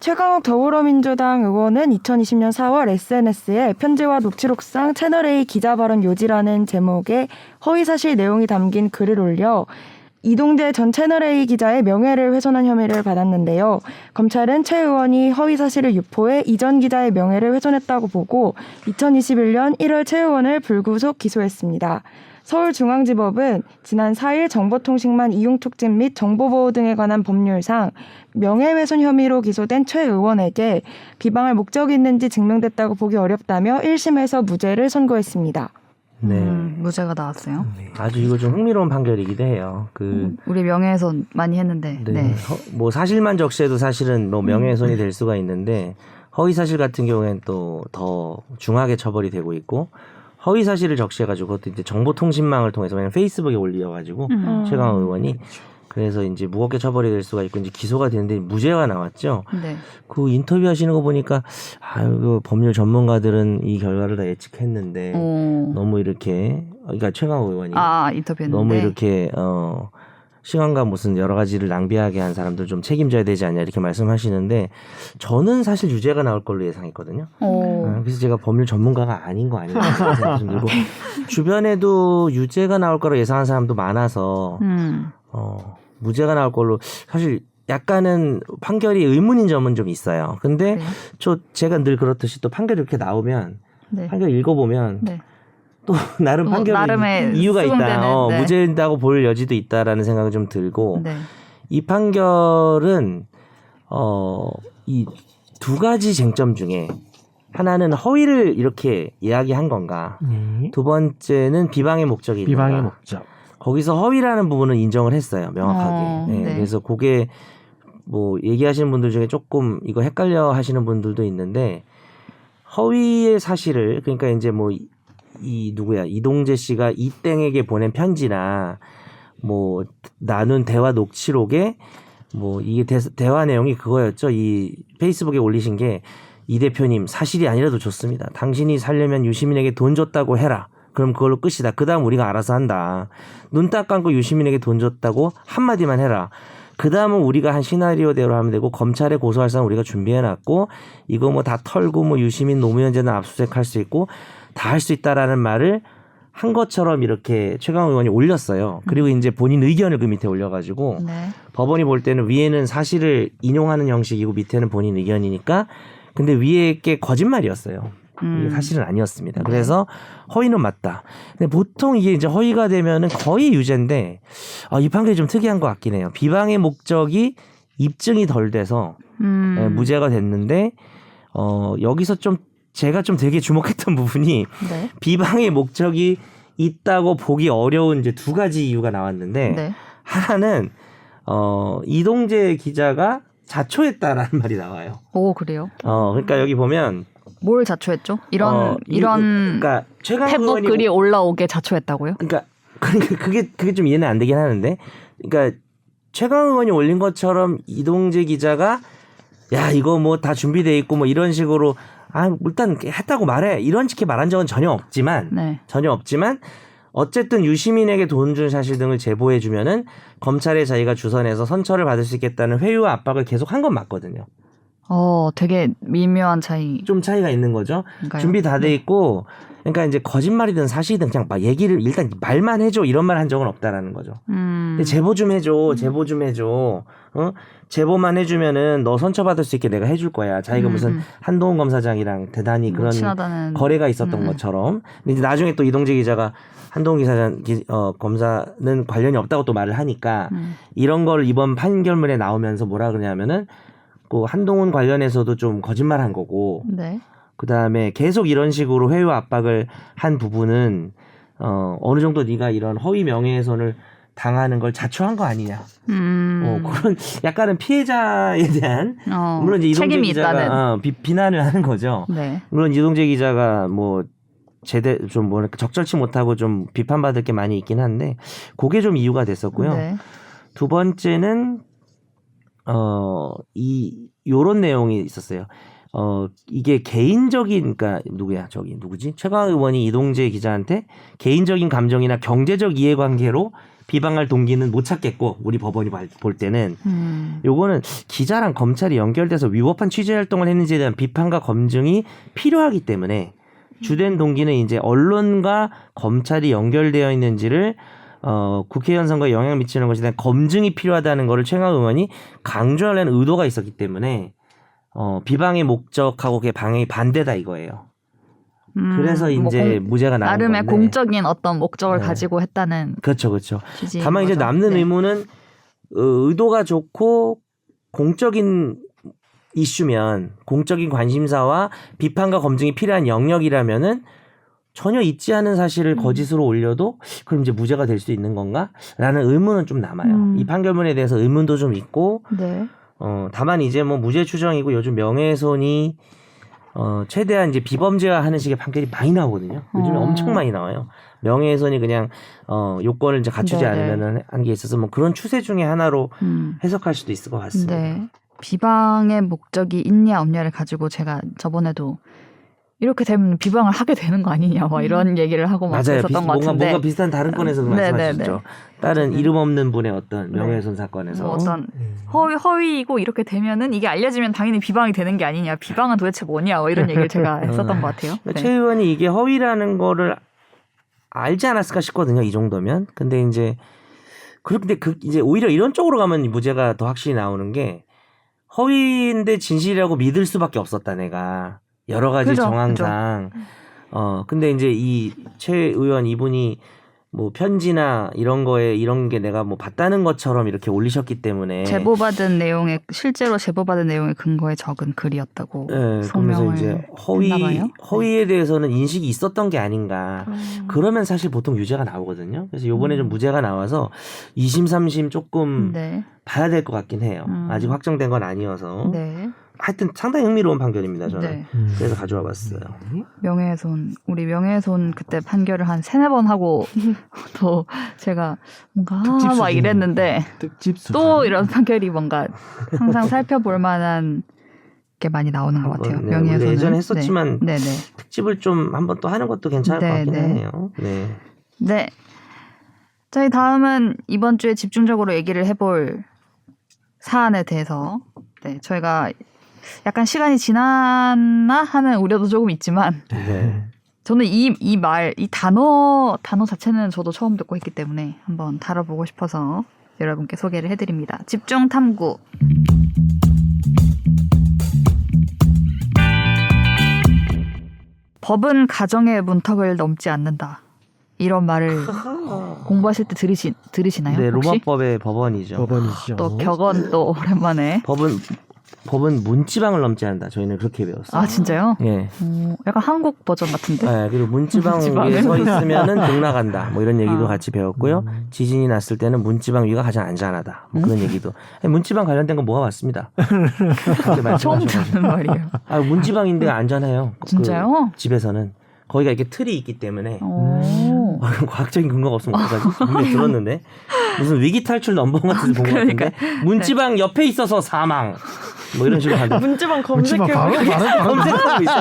최강욱 더불어민주당 의원은 2020년 4월 SNS에 편지와 녹취록상 채널A 기자 발언 요지라는 제목의 허위사실 내용이 담긴 글을 올려 이동재 전 채널A 기자의 명예를 훼손한 혐의를 받았는데요. 검찰은 최 의원이 허위사실을 유포해 이전 기자의 명예를 훼손했다고 보고 2021년 1월 최 의원을 불구속 기소했습니다. 서울중앙지법은 지난 4일 정보통신망 이용촉진 및 정보보호 등에 관한 법률상 명예훼손 혐의로 기소된 최 의원에게 비방할 목적이 있는지 증명됐다고 보기 어렵다며 1심에서 무죄를 선고했습니다. 네. 무죄가 나왔어요. 아주 이거 좀 흥미로운 판결이기도 해요. 우리 명예훼손 많이 했는데. 네. 네. 뭐 사실만 적시해도 사실은 뭐 명예훼손이 될 수가 있는데 허위 사실 같은 경우에는 또 더 중하게 처벌이 되고 있고 허위 사실을 적시해가지고 그것도 이제 정보통신망을 통해서 그냥 페이스북에 올려가지고 최강욱 의원이 그래서 이제 무겁게 처벌이 될 수가 있고 이제 기소가 되는데 무죄가 나왔죠. 네. 그 인터뷰 하시는 거 보니까 아유 법률 전문가들은 이 결과를 다 예측했는데 너무 이렇게 그러니까 최강욱 의원이 인터뷰했는데. 너무 이렇게 시간과 무슨 여러 가지를 낭비하게 한 사람들 좀 책임져야 되지 않냐 이렇게 말씀하시는데 저는 사실 유죄가 나올 걸로 예상했거든요. 그래서 제가 법률 전문가가 아닌 거 아닌가 생각이 좀 들고 주변에도 유죄가 나올 거라 예상한 사람도 많아서 무죄가 나올 걸로 사실 약간은 판결이 의문인 점은 좀 있어요. 근데 네. 제가 늘 그렇듯이 또 판결이 이렇게 나오면 네. 판결 읽어보면 네. 또 나름 또 판결에 나름의 이유가 있다. 수긍되는, 네. 무죄다고 볼 여지도 있다라는 생각이 좀 들고 네. 이 판결은 이 두 가지 쟁점 중에 하나는 허위를 이렇게 이야기한 건가. 네. 두 번째는 비방의 목적이 있는가. 비방의 목적. 거기서 허위라는 부분은 인정을 했어요. 명확하게. 네, 네. 그래서 그게 뭐 얘기하시는 분들 중에 조금 이거 헷갈려 하시는 분들도 있는데 허위의 사실을 그러니까 이제 뭐 이 누구야 이동재 씨가 이땡에게 보낸 편지나 뭐 나눈 대화 녹취록에 뭐 이게 대화 내용이 그거였죠. 이 페이스북에 올리신 게 이 대표님 사실이 아니라도 좋습니다. 당신이 살려면 유시민에게 돈 줬다고 해라. 그럼 그걸로 끝이다. 그 다음 우리가 알아서 한다. 눈 딱 감고 유시민에게 돈 줬다고 한마디만 해라. 그 다음은 우리가 한 시나리오대로 하면 되고 검찰에 고소할 사람 우리가 준비해놨고 이거 뭐 다 털고 뭐 유시민 노무현재는 압수수색할 수 있고 다 할 수 있다라는 말을 한 것처럼 이렇게 최강 의원이 올렸어요. 그리고 이제 본인 의견을 그 밑에 올려가지고 네. 법원이 볼 때는 위에는 사실을 인용하는 형식이고 밑에는 본인 의견이니까 근데 위에 게 거짓말이었어요. 이게 사실은 아니었습니다. 그래서 허위는 맞다. 근데 보통 이게 이제 허위가 되면은 거의 유죄인데 이 판결이 좀 특이한 것 같긴 해요. 비방의 목적이 입증이 덜 돼서 무죄가 됐는데 여기서 좀 제가 좀 되게 주목했던 부분이 네. 비방의 목적이 있다고 보기 어려운 이제 두 가지 이유가 나왔는데 네. 하나는 이동재 기자가 자초했다라는 말이 나와요. 오, 그래요? 그러니까 여기 보면 뭘 자초했죠? 이런 그러니까 최강 페북 의원이 글이 올라오게 자초했다고요? 그러니까 그게 좀 이해는 안 되긴 하는데 그러니까 최강 의원이 올린 것처럼 이동재 기자가 야 이거 뭐 다 준비돼 있고 뭐 이런 식으로 일단 했다고 말해 이런 식의 말한 적은 전혀 없지만 네. 어쨌든 유시민에게 돈 준 사실 등을 제보해 주면은 검찰에 자기가 주선해서 선처를 받을 수 있겠다는 회유와 압박을 계속 한 건 맞거든요. 되게 미묘한 차이. 좀 차이가 있는 거죠. 인가요? 준비 다 돼 있고 그러니까 이제 거짓말이든 사실이든 그냥 막 얘기를 일단 말만 해줘 이런 말 한 적은 없다라는 거죠. 근데 제보 좀 해줘. 제보만 해주면은 너 선처받을 수 있게 내가 해줄 거야. 자기가 무슨 한동훈 검사장이랑 대단히 그런 친하다는 거래가 있었던 것처럼. 근데 이제 나중에 또 이동재 기자가 한동훈 검사는 관련이 없다고 또 말을 하니까 이런 걸 이번 판결문에 나오면서 뭐라 그러냐면은 그 한동훈 관련해서도 좀 거짓말한 거고. 네. 그 다음에 계속 이런 식으로 회유 압박을 한 부분은 어느 정도 네가 이런 허위 명예훼손을 당하는 걸 자초한 거 아니냐. 그런 약간은 피해자에 대한 물론 이제 이동재 책임이 기자가 있다는. 비난을 하는 거죠. 네. 물론 이동재 기자가 뭐 좀 뭐랄까 적절치 못하고 좀 비판받을 게 많이 있긴 한데 그게 좀 이유가 됐었고요. 네. 두 번째는 요런 내용이 있었어요. 이게 개인적인, 그러니까 누구지? 최강 의원이 이동재 기자한테 개인적인 감정이나 경제적 이해관계로 비방할 동기는 못 찾겠고, 우리 법원이 볼 때는 요거는 기자랑 검찰이 연결돼서 위법한 취재 활동을 했는지에 대한 비판과 검증이 필요하기 때문에 주된 동기는 이제 언론과 검찰이 연결되어 있는지를 국회의원 선거에 영향을 미치는 것에 대한 검증이 필요하다는 것을 최강 의원이 강조하려는 의도가 있었기 때문에 비방의 목적하고 그게 방향이 반대다 이거예요. 그래서 이제 무죄가 나온 건데. 나름의 공적인 어떤 목적을 네. 가지고 했다는. 그렇죠. 취지인 다만 이제 거죠. 남는 네. 의무는 의도가 좋고 공적인 이슈면 공적인 관심사와 비판과 검증이 필요한 영역이라면은 전혀 있지 않은 사실을 거짓으로 올려도 그럼 이제 무죄가 될 수 있는 건가라는 의문은 좀 남아요. 이 판결문에 대해서 의문도 좀 있고 네. 다만 이제 뭐 무죄 추정이고 요즘 명예훼손이 최대한 이제 비범죄화하는 식의 판결이 많이 나오거든요. 요즘에 엄청 많이 나와요. 명예훼손이 그냥 요건을 이제 갖추지 네네. 않으면 한 게 있어서 뭐 그런 추세 중에 하나로 해석할 수도 있을 것 같습니다. 네. 비방의 목적이 있냐 없냐를 가지고 제가 저번에도 이렇게 되면 비방을 하게 되는 거 아니냐 뭐 이런 얘기를 하고 막 맞아요. 그랬었던 것 같은데 뭔가 비슷한 다른 건에서도 네네네. 말씀하셨죠. 다른 이름 없는 분의 어떤 명예훼손 사건에서. 뭐 어떤 허위이고 이렇게 되면은 이게 알려지면 당연히 비방이 되는 게 아니냐. 비방은 도대체 뭐냐. 뭐 이런 얘기를 제가 했었던 것 같아요. 그러니까 네. 최 의원이 이게 허위라는 거를 알지 않았을까 싶거든요. 이 정도면. 근데 이제 그런데 이제 오히려 이런 쪽으로 가면 무죄가 더 확실히 나오는 게 허위인데 진실이라고 믿을 수밖에 없었다 내가 여러 가지 그죠, 정황상. 근데 이제 이 최 의원 이분이 뭐 편지나 이런 거에 이런 게 내가 뭐 봤다는 것처럼 이렇게 올리셨기 때문에 제보받은 내용에 실제로 제보받은 내용에 근거에 적은 글이었다고 네, 그러면서 소명을 이제 했나 봐요. 허위에 대해서는 인식이 있었던 게 아닌가. 그러면 사실 보통 유죄가 나오거든요. 그래서 요번에 좀 무죄가 나와서 2심, 3심 조금 네. 봐야 될 것 같긴 해요. 아직 확정된 건 아니어서. 네. 하여튼 상당히 흥미로운 판결입니다. 저는. 네. 그래서 가져와 봤어요. 명예훼손 우리 명예훼손 그때 판결을 한 3-4번 하고 또 제가 뭔가 특집 막 수준. 이랬는데 특집 수준. 또 이런 판결이 뭔가 항상 살펴볼 만한 게 많이 나오는 것 같아요. 네, 명예훼손은 원래 예전에 했었지만 네. 네. 특집을 좀 한번 또 하는 것도 괜찮을 것 네, 같긴 네. 하네요. 네. 네. 저희 다음은 이번 주에 집중적으로 얘기를 해볼 사안에 대해서 저희가 약간 시간이 지났나 하는 우려도 조금 있지만 네. 저는 이 단어 자체는 저도 처음 듣고 있기 때문에 한번 다뤄보고 싶어서 여러분께 소개를 해드립니다. 집중 탐구. 법은 가정의 문턱을 넘지 않는다. 이런 말을 공부하실 때 들으시나요? 네, 혹시? 로마법의 법원이죠. 법원이죠. 또 격언 또 오랜만에. 법은 문지방을 넘지 않는다. 저희는 그렇게 배웠어요. 아 진짜요? 예. 약간 한국 버전 같은데. 네, 그리고 문지방 문지방을. 위에 서 있으면은 등 나간다. 뭐 이런 얘기도 같이 배웠고요. 음. 지진이 났을 때는 문지방 위가 가장 안전하다. 뭐 그런 얘기도. 아니, 문지방 관련된 거 모아봤습니다. 그렇게 처음 말씀하셔가지고. 듣는 말이에요. 아, 문지방인데 안전해요. 진짜요? 그 집에서는 거기가 이렇게 틀이 있기 때문에. 오. 과학적인 근거가 없으면 어떡하지? 분명히 들었는데 무슨 위기 탈출 넘버원 같은 거 본 것 같은데 문지방 옆에 있어서 사망 뭐 이런 식으로 하는데 문지방 문지방 검색해 바로 검색하고 있어.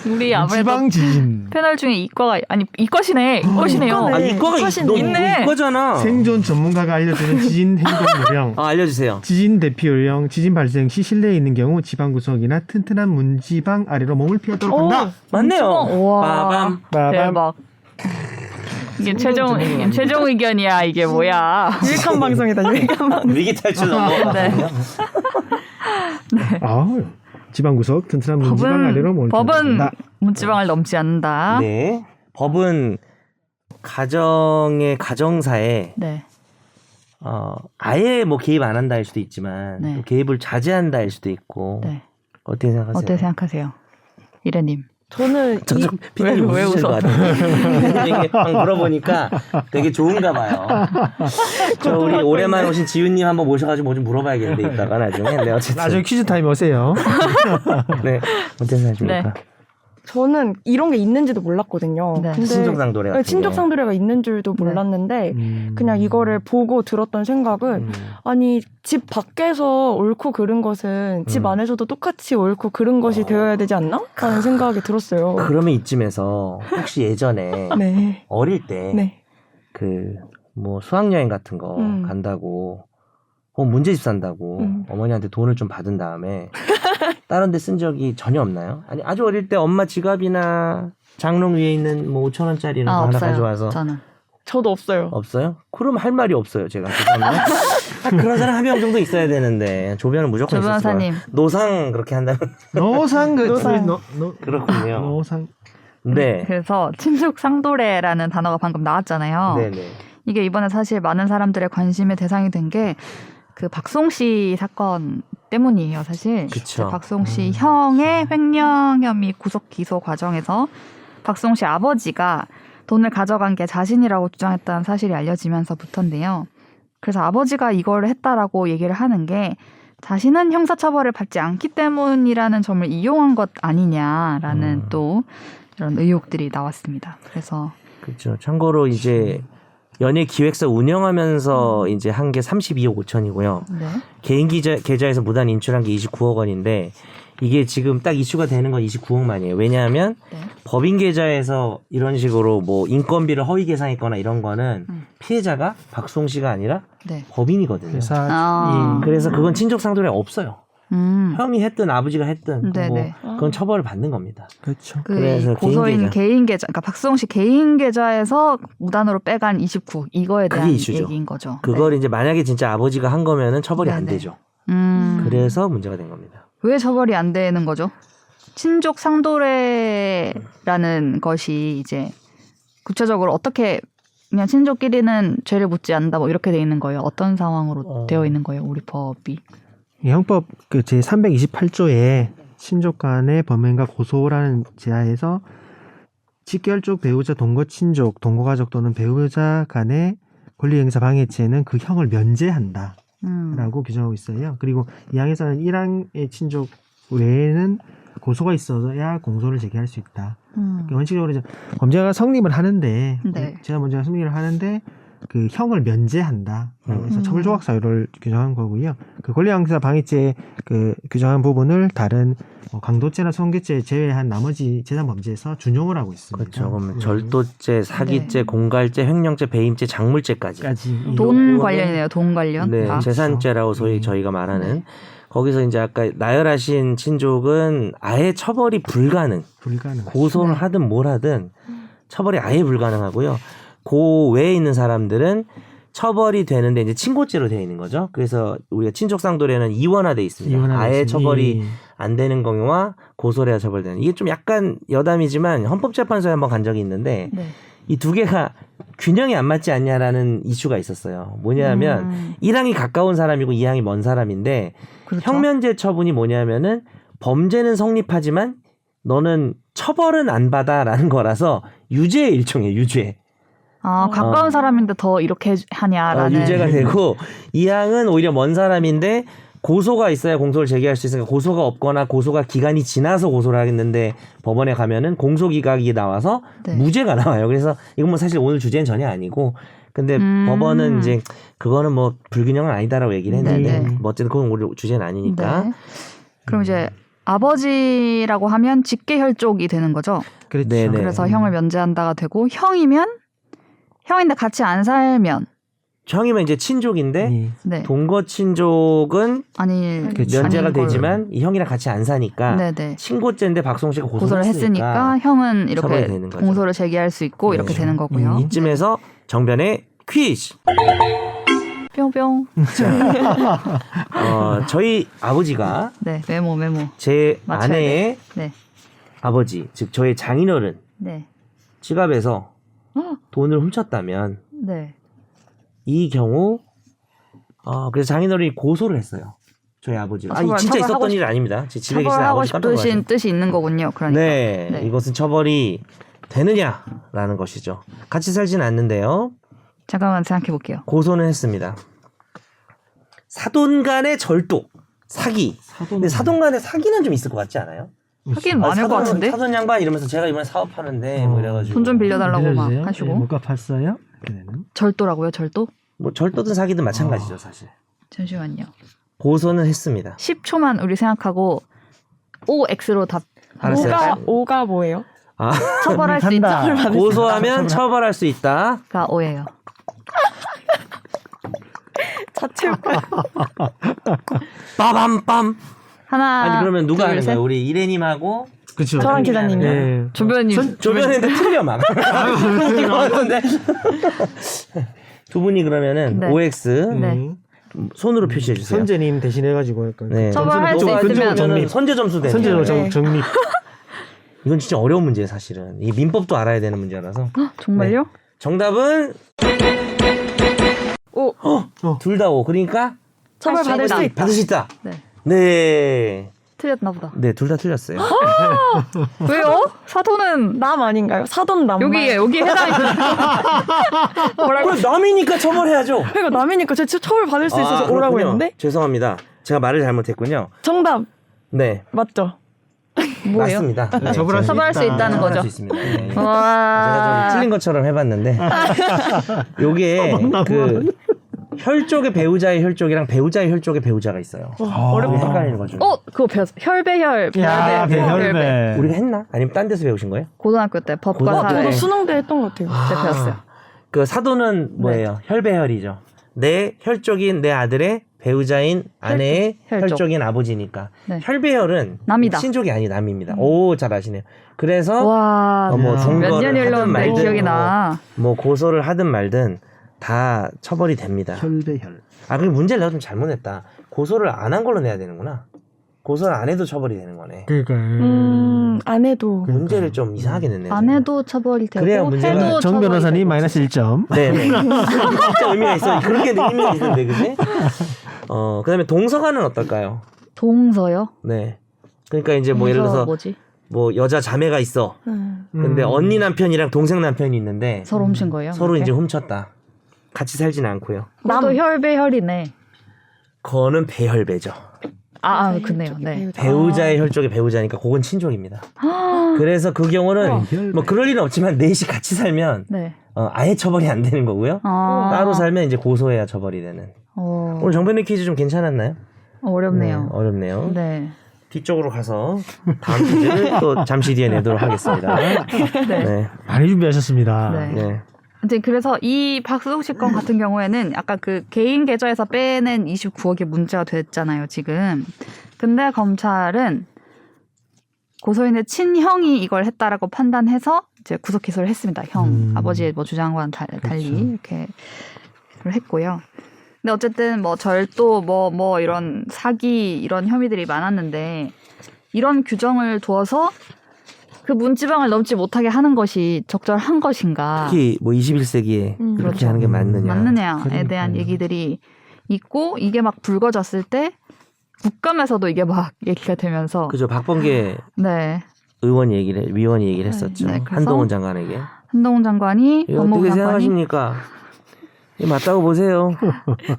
우리 아무래도 지방 지진. 패널 중에 이과시네. 이과시네요. 이과네. 아 이과가 너 있네. 이과잖아. 생존 전문가가 알려주는 지진 행동 요령. 알려주세요. 지진 대피 요령. 지진 발생 시 실내에 있는 경우 지방 구석이나 튼튼한 문지방 아래로 몸을 피하도록 한다. 맞네요. 우와. 빠밤. 빠밤. 대박. 이게 최종 의견이야. 이게 뭐야? 유익한 방송이다. 유익한 방송. 위기 탈출 넘버원. 네. 아우, 지방 구석 튼튼한 문지방 아래로 몸을 피하도록 법은 한다. 문지방을 넘지 않는다. 네. 법은 가정사에 네. 아예 뭐 개입 안 한다 할 수도 있지만 네. 또 개입을 자제한다 할 수도 있고 네. 어떻게 생각하세요? 어떻게 생각하세요? 이래님. 저는 저쪽 피디님 왜 웃으실 웃어? 것 같아요. 이게 막 물어보니까 되게 좋은가 봐요. 저 우리 오랜만에 오신 지훈님 한번 모셔가지고 뭐 좀 물어봐야겠는데 이따가 나중에. 네, 어쨌든. 나중에 퀴즈 타임 오세요. 네, 어떻게 생각하십니까? 저는 이런 게 있는지도 몰랐거든요. 네. 근데 친족상도례 같은 게. 친족상도례가 있는 줄도 네. 몰랐는데 그냥 이거를 보고 들었던 생각은 아니 집 밖에서 옳고 그른 것은 집 안에서도 똑같이 옳고 그른 것이 되어야 되지 않나? 라는 생각이 들었어요. 그러면 이쯤에서 혹시 예전에 네. 어릴 때 네. 그 뭐 수학여행 같은 거 간다고 문제집 산다고 어머니한테 돈을 좀 받은 다음에 다른 데 쓴 적이 전혀 없나요? 아니 아주 어릴 때 엄마 지갑이나 장롱 위에 있는 뭐 5,000원짜리 이런 거 하나 없어요. 가져와서 저는. 저도 없어요. 없어요? 그럼 할 말이 없어요 제가. 죄송합니다. 그런 사람 한 명 정도 있어야 되는데 조변은 무조건 조 있을 거예요. 변호사님. 노상 그렇게 한다면 노상 그렇군요. 노상. 네. 그래서 친족상도례라는 단어가 방금 나왔잖아요. 네네. 이게 이번에 사실 많은 사람들의 관심의 대상이 된 게 그 박송 씨 사건 때문이에요, 사실. 그쵸. 그 박송 씨 형의 횡령 혐의 구속 기소 과정에서 박송 씨 아버지가 돈을 가져간 게 자신이라고 주장했다는 사실이 알려지면서부터인데요. 그래서 아버지가 이걸 했다라고 얘기를 하는 게 자신은 형사처벌을 받지 않기 때문이라는 점을 이용한 것 아니냐라는 또 이런 의혹들이 나왔습니다. 그래서 그렇죠. 참고로 이제 연예 기획사 운영하면서 이제 한 게 32억 5천이고요. 네. 개인 계좌에서 무단 인출한 게 29억 원인데 이게 지금 딱 이슈가 되는 건 29억만이에요. 왜냐하면 네. 법인 계좌에서 이런 식으로 뭐 인건비를 허위 계산했거나 이런 거는 피해자가 박송 씨가 아니라 네. 법인이거든요. 회사 아. 그래서 그건 친족상도례 없어요. 형이 했든 아버지가 했든 네네. 그건 처벌을 받는 겁니다. 그렇죠. 그 그래서 고소인 개인 계좌, 그러니까 박수홍 씨 개인 계좌에서 무단으로 빼간 29 이거에 그게 대한 이슈죠. 얘기인 거죠. 그걸 이제 만약에 진짜 아버지가 한 거면은 처벌이 안 네네. 되죠. 그래서 그래서 문제가 된 겁니다. 왜 처벌이 안 되는 거죠? 친족 상도례라는 것이 이제 구체적으로 어떻게 그냥 친족끼리는 죄를 묻지 않는다 뭐 이렇게 돼 있는 거예요. 어떤 상황으로 되어 있는 거예요, 우리 법이? 이 형법 그 제 328조에 친족 간의 범행과 고소라는 제하에서 직결족 배우자 동거 친족 동거가족 또는 배우자 간의 권리행사 방해죄는 그 형을 면제한다라고 규정하고 있어요. 그리고 이 항에서는 1항의 친족 외에는 고소가 있어야 공소를 제기할 수 있다. 그러니까 원칙적으로 이제 범죄가 성립을 하는데 네. 제가 문제가 성립을 하는데 그 형을 면제한다. 그래서 처벌조각 사유를 규정한 거고요. 그 권리행사 방해죄 그 규정한 부분을 다른 강도죄나 성교죄 제외한 나머지 재산 범죄에서 준용을 하고 있습니다. 그렇죠. 그러면 절도죄, 사기죄, 네. 공갈죄, 횡령죄, 배임죄, 작물죄까지. 까지 돈 관련이네요. 돈 관련. 네, 다. 재산죄라고 소위 저희가 말하는 거기서 이제 아까 나열하신 친족은 아예 처벌이 불가능. 불가능. 고소를 네. 하든 뭘 하든 처벌이 아예 불가능하고요. 그 외에 있는 사람들은 처벌이 되는데 이제 친고죄로 되어 있는 거죠. 그래서 우리가 친족상도례는 이원화돼 있습니다. 아예 처벌이 안 되는 경우와 고소를 해야 처벌되는. 이게 좀 약간 여담이지만 헌법재판소에 한번 간 적이 있는데 네. 이 두 개가 균형이 안 맞지 않냐라는 이슈가 있었어요. 뭐냐면 1항이 가까운 사람이고 2항이 먼 사람인데 그렇죠. 형면제 처분이 뭐냐면은 범죄는 성립하지만 너는 처벌은 안 받아라는 거라서 유죄의 일종이에요. 유죄. 아, 가까운 사람인데 더 이렇게 하냐라는. 유죄가 되고 2항은 오히려 먼 사람인데 고소가 있어야 공소를 제기할 수 있으니까 고소가 없거나 고소가 기간이 지나서 고소를 하겠는데 법원에 가면은 공소기각이 나와서 네. 무죄가 나와요. 그래서 이건 뭐 사실 오늘 주제는 전혀 아니고 근데 법원은 이제 그거는 뭐 불균형은 아니다라고 얘기를 했는데 네네. 뭐 어쨌든 그건 오늘 주제는 아니니까 네. 그럼 이제 아버지라고 하면 직계혈족이 되는 거죠. 그렇죠. 네네. 그래서 형을 면제한다가 되고 형이면 형인데 같이 안 살면 형이면 이제 친족인데 예. 네. 동거 친족은 아니 그렇죠. 면제가 아닌 걸로. 되지만 이 형이랑 같이 안 사니까 네네. 친고죄인데 박송 씨가 고소를 했으니까 형은 처벌이 이렇게 되는 거죠. 공소를 제기할 수 있고 이렇게 그렇죠. 되는 거고요. 이쯤에서 정변의 퀴즈. 뿅뿅. 저희 아버지가 네, 메모. 제 맞춰야 아내의 네. 아버지, 즉 저의 장인어른 네. 지갑에서 어? 돈을 훔쳤다면 네. 이 경우 그래서 장인어른이 고소를 했어요. 저희 아버지를. 아니 진짜 처벌하고 있었던 일이 아닙니다. 제 집에 계신 처벌하고 아버지 깜짝 싶으신 놀라셨어요. 뜻이 있는 거군요. 그러니까. 네, 네. 이것은 처벌이 되느냐라는 것이죠. 같이 살지는 않는데요. 잠깐만 생각해 볼게요. 고소는 했습니다. 사돈 간의 절도, 사기. 근데 사돈 간의 사기는 좀 있을 것 같지 않아요? 하긴 많을 것 같은데. 사돈 양반 이러면서 제가 이번에 사업하는데 뭐 이래가지고 돈 좀 빌려달라고 막 빌려주세요. 하시고. 예, 못 갚았어요? 그때는. 절도라고요, 절도? 뭐 절도든 사기든 마찬가지죠 사실. 잠시만요. 고소는 했습니다. 10초만 우리 생각하고 OX로 답. 알았어요. 오가 뭐예요? 아, 처벌할 수 한다. 있다. 고소하면 처벌할 수 있다. 가 O예요. 자체효과. 빠밤빰. 하나. 아니 그러면 누가 둘, 하는 셋. 거예요? 우리 이래님하고 그렇죠. 저랑 기자님이요. 예. 조변님. 조변인데 틀려 막. 이거는데 두 분이 그러면은 네. OX 네. 손으로 표시해 주세요. 선재님 대신해가지고 약간 네. 처벌할 수 있으면 저는 선제 점수 되는. 선재로 네. 정립. 이건 진짜 어려운 문제예요, 사실은. 이 민법도 알아야 되는 문제라서. 정말요? 정답은 오. 둘 다 O. 그러니까 처벌 받을 수 있다. 받을 수 있다. 네. 네. 틀렸나 보다. 네, 둘 다 틀렸어요. 왜요? 사도는 남 아닌가요? 사돈 남. 여기 해당이. 뭐라고? 그럼 남이니까 처벌해야죠. 그러니까 남이니까 제 처벌 받을 수 있어서 오라고 그렇군요. 했는데 죄송합니다. 제가 말을 잘못했군요. 정답 네. 맞죠? 뭐예요? 맞습니다. 네, 처벌할 수 있다는 처벌할 거죠. 수 있습니다. 네. 와. 제가 좀 틀린 것처럼 해봤는데 요게 그 혈족의 배우자의 혈족이랑 배우자의 혈족의 배우자가 있어요. 어렵다. 헷갈리는 거죠. 그거 배웠어. 혈배혈. 야, 배혈배. 배혈배. 우리가 했나? 아니면 딴 데서 배우신 거예요? 고등학교 때 법과 고등학교 사회. 저도 수능 때 했던 것 같아요. 배웠어요. 그 사도는 뭐예요? 혈배혈이죠. 내 혈족인 내 아들의 배우자인 아내의 혈족. 혈족인 아버지니까 네. 혈배혈은 남이다. 친족이 아니 남입니다. 오, 잘 아시네요. 그래서 와, 뭐 몇 동거를 몇 년이 하든 흘렀는데 말든 기억이 나. 뭐 고소를 하든 말든 다 처벌이 됩니다. 혈배혈. 아, 그 문제를 내가 좀 잘못했다. 고소를 안 한 걸로 내야 되는구나. 고소를 안 해도 처벌이 되는 거네. 그러니까 아내도. 문제를 좀 이상하게 냈네. 아내도 처벌이 되고 그래야 문제가 해도 정 처벌이 변호사님 되고. 마이너스 1점. 네, 진짜 의미가 있어. 그렇게 의미가 있는데, 그지? 그다음에 동서가는 어떨까요? 동서요? 네. 그러니까 이제 뭐 예를 들어서 뭐지? 뭐 여자 자매가 있어. 근데 언니 남편이랑 동생 남편이 있는데 서로 훔친 거예요? 서로 그렇게? 이제 훔쳤다. 같이 살진 않고요. 또 혈배혈이네. 그거는 배혈배죠. 그네요. 네. 배우자의 혈족이 배우자니까 그건 친족입니다. 그래서 그 경우는 뭐 그럴 일은 없지만 넷이 같이 살면 네. 아예 처벌이 안 되는 거고요. 따로 살면 이제 고소해야 처벌이 되는. 오늘 정변의 퀴즈 좀 괜찮았나요? 어렵네요. 네, 어렵네요. 네. 뒤쪽으로 가서 다음 퀴즈를 또 잠시 뒤에 내도록 하겠습니다. 네. 많이 준비하셨습니다. 네. 네. 아무튼 그래서 이 박수욱 씨 건 같은 경우에는 아까 그 개인 계좌에서 빼낸 29억이 문제가 됐잖아요, 지금. 근데 검찰은 고소인의 친형이 이걸 했다라고 판단해서 이제 구속 기소를 했습니다. 형, 아버지의 뭐 주장과는 달리 이렇게 기소를 했고요. 근데 어쨌든 뭐 절도 뭐 이런 사기 이런 혐의들이 많았는데 이런 규정을 두어서 그 문지방을 넘지 못하게 하는 것이 적절한 것인가? 특히 뭐 21세기에 그렇게 그렇죠. 하는 게 맞느냐에 맞느냐에 대한 얘기들이 있고 이게 막 불거졌을 때 국감에서도 이게 막 얘기가 되면서 그죠. 박범계 네. 위원이 얘기를 했었죠. 네, 그래서 한동훈 장관에게. 한동훈 장관이 이거 법무부 어떻게 장관이 생각하십니까? 이거 맞다고 보세요.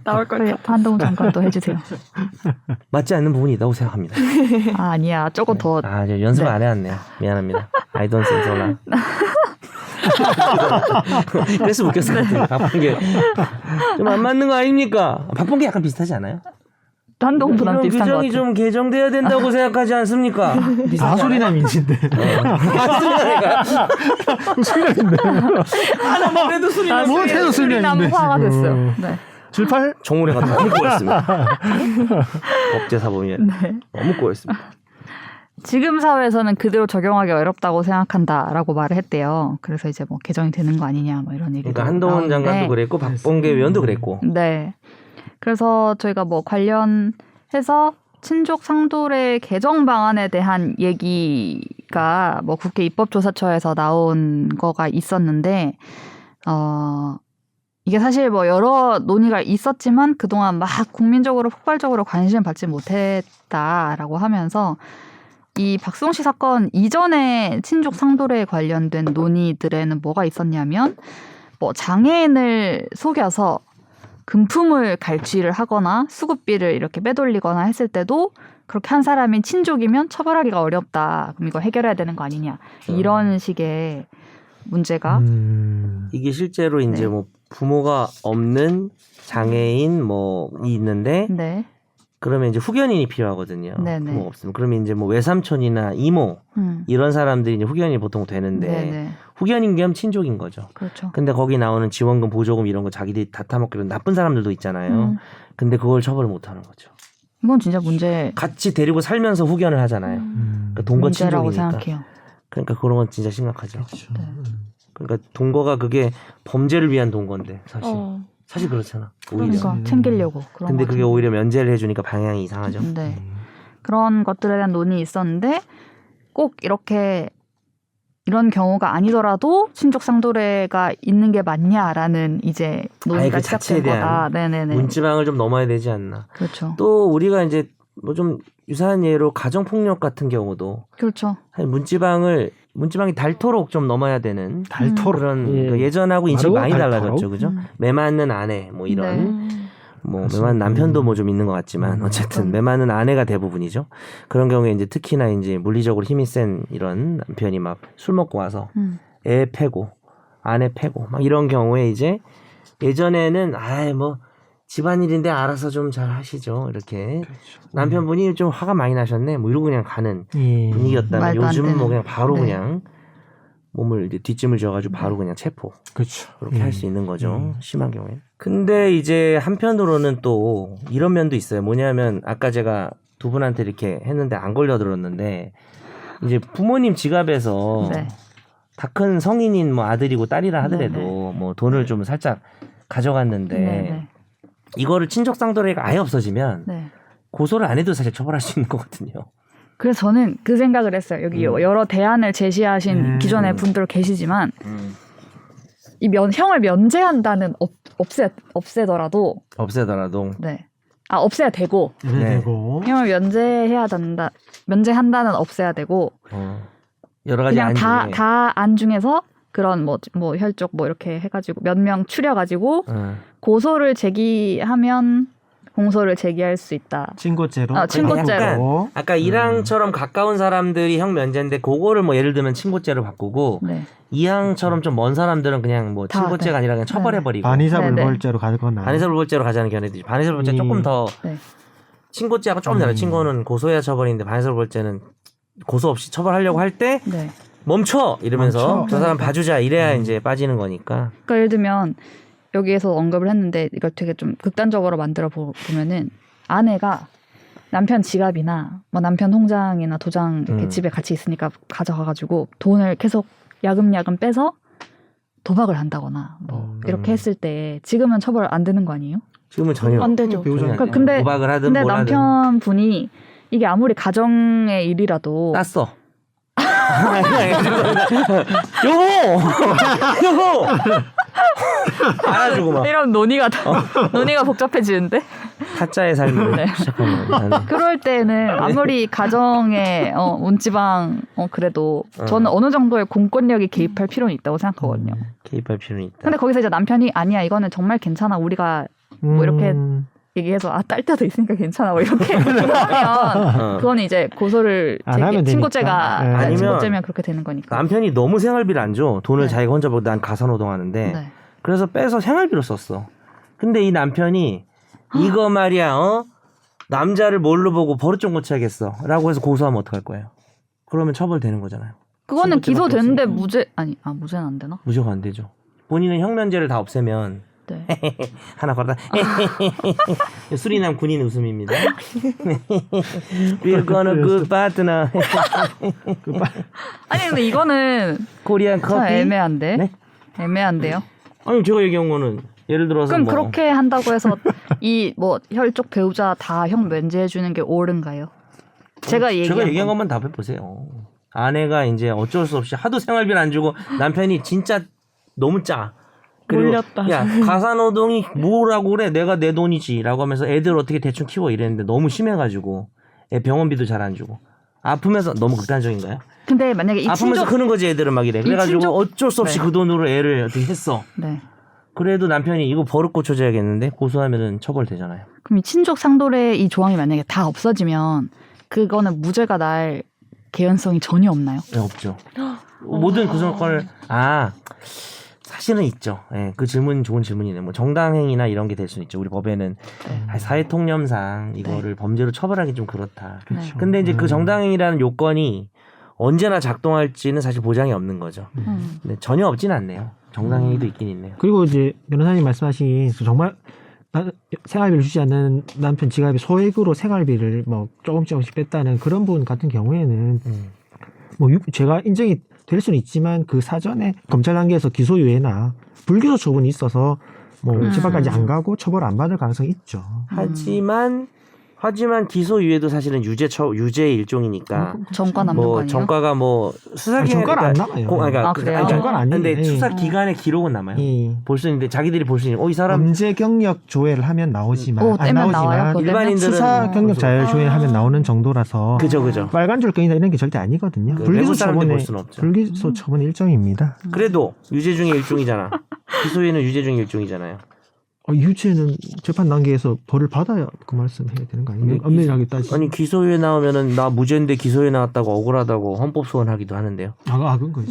나올 거예요. 한동훈 장관도 해주세요. 맞지 않는 부분이 있다고 생각합니다. 아니야 조금 더 아, 저 연습 네. 안 해왔네요. 미안합니다. I don't think so now. 그래서 웃겼을 것 같아요. 박범계 좀 안 맞는 거 아닙니까? 박범계 약간 비슷하지 않아요? 한동훈보다 이런 비슷한 것 규정이 같아요. 좀 개정돼야 된다고 생각하지 않습니까? 아소리남 인신데. 나 뭐래도 소리나. 뭐 해도 소리남인데. 화가 됐어요. 네. 78? 정우래가 너무 꼬였습니다. 법제사범이 네. 너무 꼬였습니다. 지금 사회에서는 그대로 적용하기 어렵다고 생각한다라고 말을 했대요. 그래서 이제 뭐 개정이 되는 거 아니냐 뭐 이런 얘기도 그러니까 한동훈 나오는데. 장관도 그랬고 박범계 위원도 그랬고. 네. 그래서 저희가 뭐 관련해서 친족 상도례 개정 방안에 대한 얘기가 뭐 국회 입법조사처에서 나온 거가 있었는데 이게 사실 뭐 여러 논의가 있었지만 그동안 막 국민적으로 폭발적으로 관심을 받지 못했다라고 하면서 이 박수홍 씨 사건 이전에 친족 상도례에 관련된 논의들에는 뭐가 있었냐면 뭐 장애인을 속여서 금품을 갈취를 하거나 수급비를 이렇게 빼돌리거나 했을 때도 그렇게 한 사람이 친족이면 처벌하기가 어렵다. 그럼 이거 해결해야 되는 거 아니냐. 이런 식의 문제가 이게 실제로 이제 네. 뭐 부모가 없는 장애인 뭐 있는데 네. 그러면 이제 후견인이 필요하거든요. 네네. 부모가 없으면 그러면 이제 뭐 외삼촌이나 이모 이런 사람들이 이제 후견인이 보통 되는데 네네. 후견인 겸 친족인 거죠. 그렇죠. 근데 거기 나오는 지원금, 보조금 이런 거 자기들이 다 타먹기로 나쁜 사람들도 있잖아요. 근데 그걸 처벌을 못 하는 거죠. 이건 진짜 문제 같이 데리고 살면서 후견을 하잖아요. 그러니까 동거 문제라고 친족이니까. 생각해요. 그러니까 그런 건 진짜 심각하죠. 네. 그러니까 동거가 그게 범죄를 위한 동거인데 사실 사실 그렇잖아. 오히려. 그러니까 챙기려고 그런 근데 거 그게 같은데. 오히려 면제를 해주니까 방향이 이상하죠. 네. 그런 것들에 대한 논의 있었는데 꼭 이렇게 이런 경우가 아니더라도 친족 상도례가 있는 게 맞냐라는 이제 논의가 그 자체에 시작된 거다. 대한 네네네. 문지방을 좀 넘어야 되지 않나. 그렇죠. 또 우리가 이제 뭐 좀 유사한 예로 가정폭력 같은 경우도 그렇죠. 사실 문지방이 닳도록 좀 넘어야 되는 닳도록. 그런 예. 그 예전하고 인식이 바로 많이 닳도록? 달라졌죠, 그죠? 매 맞는 아내 뭐 이런 네. 뭐 맞습니다. 매맞는 남편도 뭐 좀 있는 것 같지만 어쨌든 매 맞는 아내가 대부분이죠. 그런 경우에 이제 특히나 이제 물리적으로 힘이 센 이런 남편이 막 술 먹고 와서 애 패고 아내 패고 막 이런 경우에 이제 예전에는 아이 뭐 집안일인데 알아서 좀 잘 하시죠. 이렇게 남편분이 좀 화가 많이 나셨네. 뭐 이러고 그냥 가는 예. 분위기였다면 말도 안 요즘은 뭐 되는. 그냥 바로 네. 그냥 몸을 이제 뒷짐을 지어가지고 바로 그냥 체포 그렇죠. 그렇게 할 수 있는 거죠. 심한 경우에. 근데 이제 한편으로는 또 이런 면도 있어요. 뭐냐면 아까 제가 두 분한테 이렇게 했는데 안 걸려들었는데 이제 부모님 지갑에서 네. 다 큰 성인인 뭐 아들이고 딸이라 하더라도 네네. 뭐 돈을 좀 살짝 가져갔는데 네네. 이거를 친족 상도례가 아예 없어지면 네. 고소를 안 해도 사실 처벌할 수 있는 거거든요. 그래서 저는 그 생각을 했어요. 여기 여러 대안을 제시하신 기존의 분들 계시지만 이 형을 면제한다는 없애더라도 없애더라도 네. 없애야 되고 네. 되고 형을 면제한다는 없애야 되고 여러 가지 그냥 안 중에 다 안 중에서 그런 뭐 혈족 뭐 이렇게 해가지고 몇 명 추려가지고 고소를 제기하면 공소를 제기할 수 있다. 친고죄로. 친고죄로. 아까 이항처럼 가까운 사람들이 형 면제인데 그거를 뭐 예를 들면 친고죄로 바꾸고 네. 이항처럼 좀 먼 사람들은 그냥 뭐 다, 친고죄가 네. 아니라 그냥 처벌해버리고 반의사불벌죄로 가거나. 반의사불벌죄로 가자는 견해들이 반의사불벌죄 조금 더 네. 친고죄하고 조금 다르요 친고는 고소해야 처벌인데 반의사불벌죄는 고소 없이 처벌하려고 할 때 네. 멈춰 이러면서 멈춰. 저 사람 봐주자 이래야 이제 빠지는 거니까. 그러니까 예를 들면 여기에서 언급을 했는데 이걸 되게 좀 극단적으로 만들어 보면은 아내가 남편 지갑이나 뭐 남편 통장이나 도장 이렇게 집에 같이 있으니까 가져가가지고 돈을 계속 야금야금 빼서 도박을 한다거나 뭐 이렇게 했을 때 지금은 처벌 안 되는 거 아니에요? 지금은 전혀 안 되죠. 전혀 안 돼요. 근데- 도박을 하든 근데 뭘 하든 남편분이 이게 아무리 가정의 일이라도 땄어. 여보 알아주고 막 이런 논의가 논의가 복잡해지는데 타짜의 삶을 네. 시작하는 거죠. 그럴 때는 아무리 가정의 문지방 그래도 저는 어느 정도의 공권력이 개입할 필요는 있다고 생각하거든요. 개입할 필요는 있다. 근데 거기서 이제 남편이 아니야 이거는 정말 괜찮아 우리가 뭐 이렇게 얘기해서 딸 때도 있으니까 괜찮아 뭐 이렇게 하면 그건 이제 고소를 안 하면 친고죄가 되니까. 네. 아니면 친고죄면 그렇게 되는 거니까. 남편이 너무 생활비를 안 줘. 돈을 네. 자기가 혼자 벌고 난 가사노동하는데 네. 그래서 빼서 생활비로 썼어. 근데 이 남편이 이거 말이야 남자를 뭘로 보고 버릇 좀 고쳐야겠어 라고 해서 고소하면 어떡할 거예요? 그러면 처벌되는 거잖아요. 그거는 친고죄밖에 기소되는데 없으니까. 무죄는 안 되나? 무조건 안 되죠. 본인은 형면제를 다 없애면 네. 하나 걸다 수리남 군인 웃음입니다. We're gonna good partner. 아니 근데 이거는 코리안 참 커피. 애매한데. 네? 애매한데요. 아니 제가 얘기한 거는 예를 들어서 그럼 뭐 그렇게 한다고 해서 이 뭐 혈족 배우자 다 형 면제해 주는 게 옳은가요? 제가 얘기한 것만 답해 보세요. 아내가 이제 어쩔 수 없이 하도 생활비를 안 주고 남편이 진짜 너무 짜. 그리고 몰렸다. 야 가사노동이 뭐라고 그래? 내가 내 돈이지라고 하면서 애들 어떻게 대충 키워 이랬는데 너무 심해가지고 애 병원비도 잘 안 주고 아프면서 너무 극단적인가요? 근데 만약에 이 아프면서 친족 크는 거지 애들은 막 이래. 그래가지고 친족- 어쩔 수 없이 네. 그 돈으로 애를 어떻게 했어. 네. 그래도 남편이 이거 버릇 고쳐줘야겠는데 고소하면은 처벌되잖아요. 그럼 이 친족 상도례 이 조항이 만약에 다 없어지면 그거는 무죄가 날 개연성이 전혀 없나요? 네, 없죠. 모든 구성권을 사실은 있죠. 예, 그 질문 좋은 질문이네. 뭐 정당행위나 이런 게 될 수는 있죠. 우리 법에는 사회통념상 이거를 범죄로 처벌하기 좀 그렇다. 그렇죠. 근데 이제 그 정당행위라는 요건이 언제나 작동할지는 사실 보장이 없는 거죠. 근데 전혀 없지는 않네요. 정당행위도 있긴 있네요. 그리고 이제 변호사님 말씀하신 그 정말 생활비를 주지 않는 남편 지갑에 소액으로 생활비를 뭐 조금씩 뺐다는 그런 부분 같은 경우에는 뭐 제가 인정이 될 수는 있지만 그 사전에 검찰 단계에서 기소유예나 불기소 처분이 있어서 뭐 재판까지 안 가고 처벌 안 받을 가능성이 있죠. 하지만 기소유예도 사실은 유죄의 일종이니까 전과 남는 거 뭐 아니에요? 전과가 뭐 수사 기간 전과는 안 남아요. 그래요? 전과는 아닌데 근데 수사 기간의 기록은 남아요. 볼 수 있는데 자기들이 볼 수 있는 이 사람 범죄 경력 조회를 하면 나오지만 오, 안 떼면 나와요? 나오지만 그거 일반인들은 수사 경력 자율 조회를 하면 나오는 정도라서 그죠. 빨간 줄 끈이나 이런 게 절대 아니거든요. 그 불기소 외국 사람들 처분의 볼 수는 없죠. 불기소 처분 일종입니다. 그래도 유죄 중의 일종이잖아. 기소유예는 유죄 중의 일종이잖아요. 유죄는 재판 단계에서 벌을 받아야 그 말씀해야 되는 거 아니에요? 엄밀하게 따지면. 아니 기소유예 나오면은 나 무죄인데 기소유예 나왔다고 억울하다고 헌법 소원하기도 하는데요. 악은 거죠.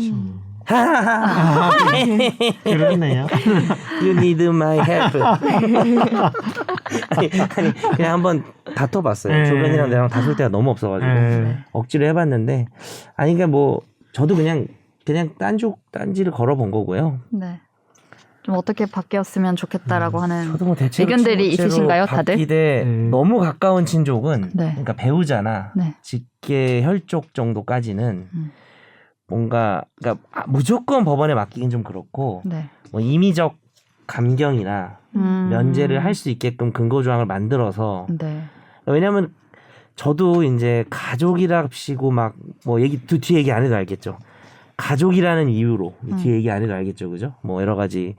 그렇네요. You need my help. 아니 그냥 한번 다퉈봤어요. 네. 조변이랑 나랑 다툴 때가 너무 없어가지고 억지로 해봤는데 아니 그러니까 뭐 저도 그냥 그냥 딴지를 걸어본 거고요. 네. 좀 어떻게 바뀌었으면 좋겠다라고 하는 저도 뭐 대체로 의견들이 친족제로 있으신가요, 다들? 바뀌되 너무 가까운 친족은 네. 그러니까 배우자나 네. 직계 혈족 정도까지는 뭔가 그러니까 무조건 법원에 맡기긴 좀 그렇고 네. 뭐 임의적 감경이나 면제를 할 수 있게끔 근거 조항을 만들어서 네. 왜냐하면 저도 이제 가족이랍시고 막 뭐 뒤에 얘기 안 해도 알겠죠. 가족이라는 이유로 뒤에 얘기 안 해도 알겠죠, 그죠? 뭐 여러 가지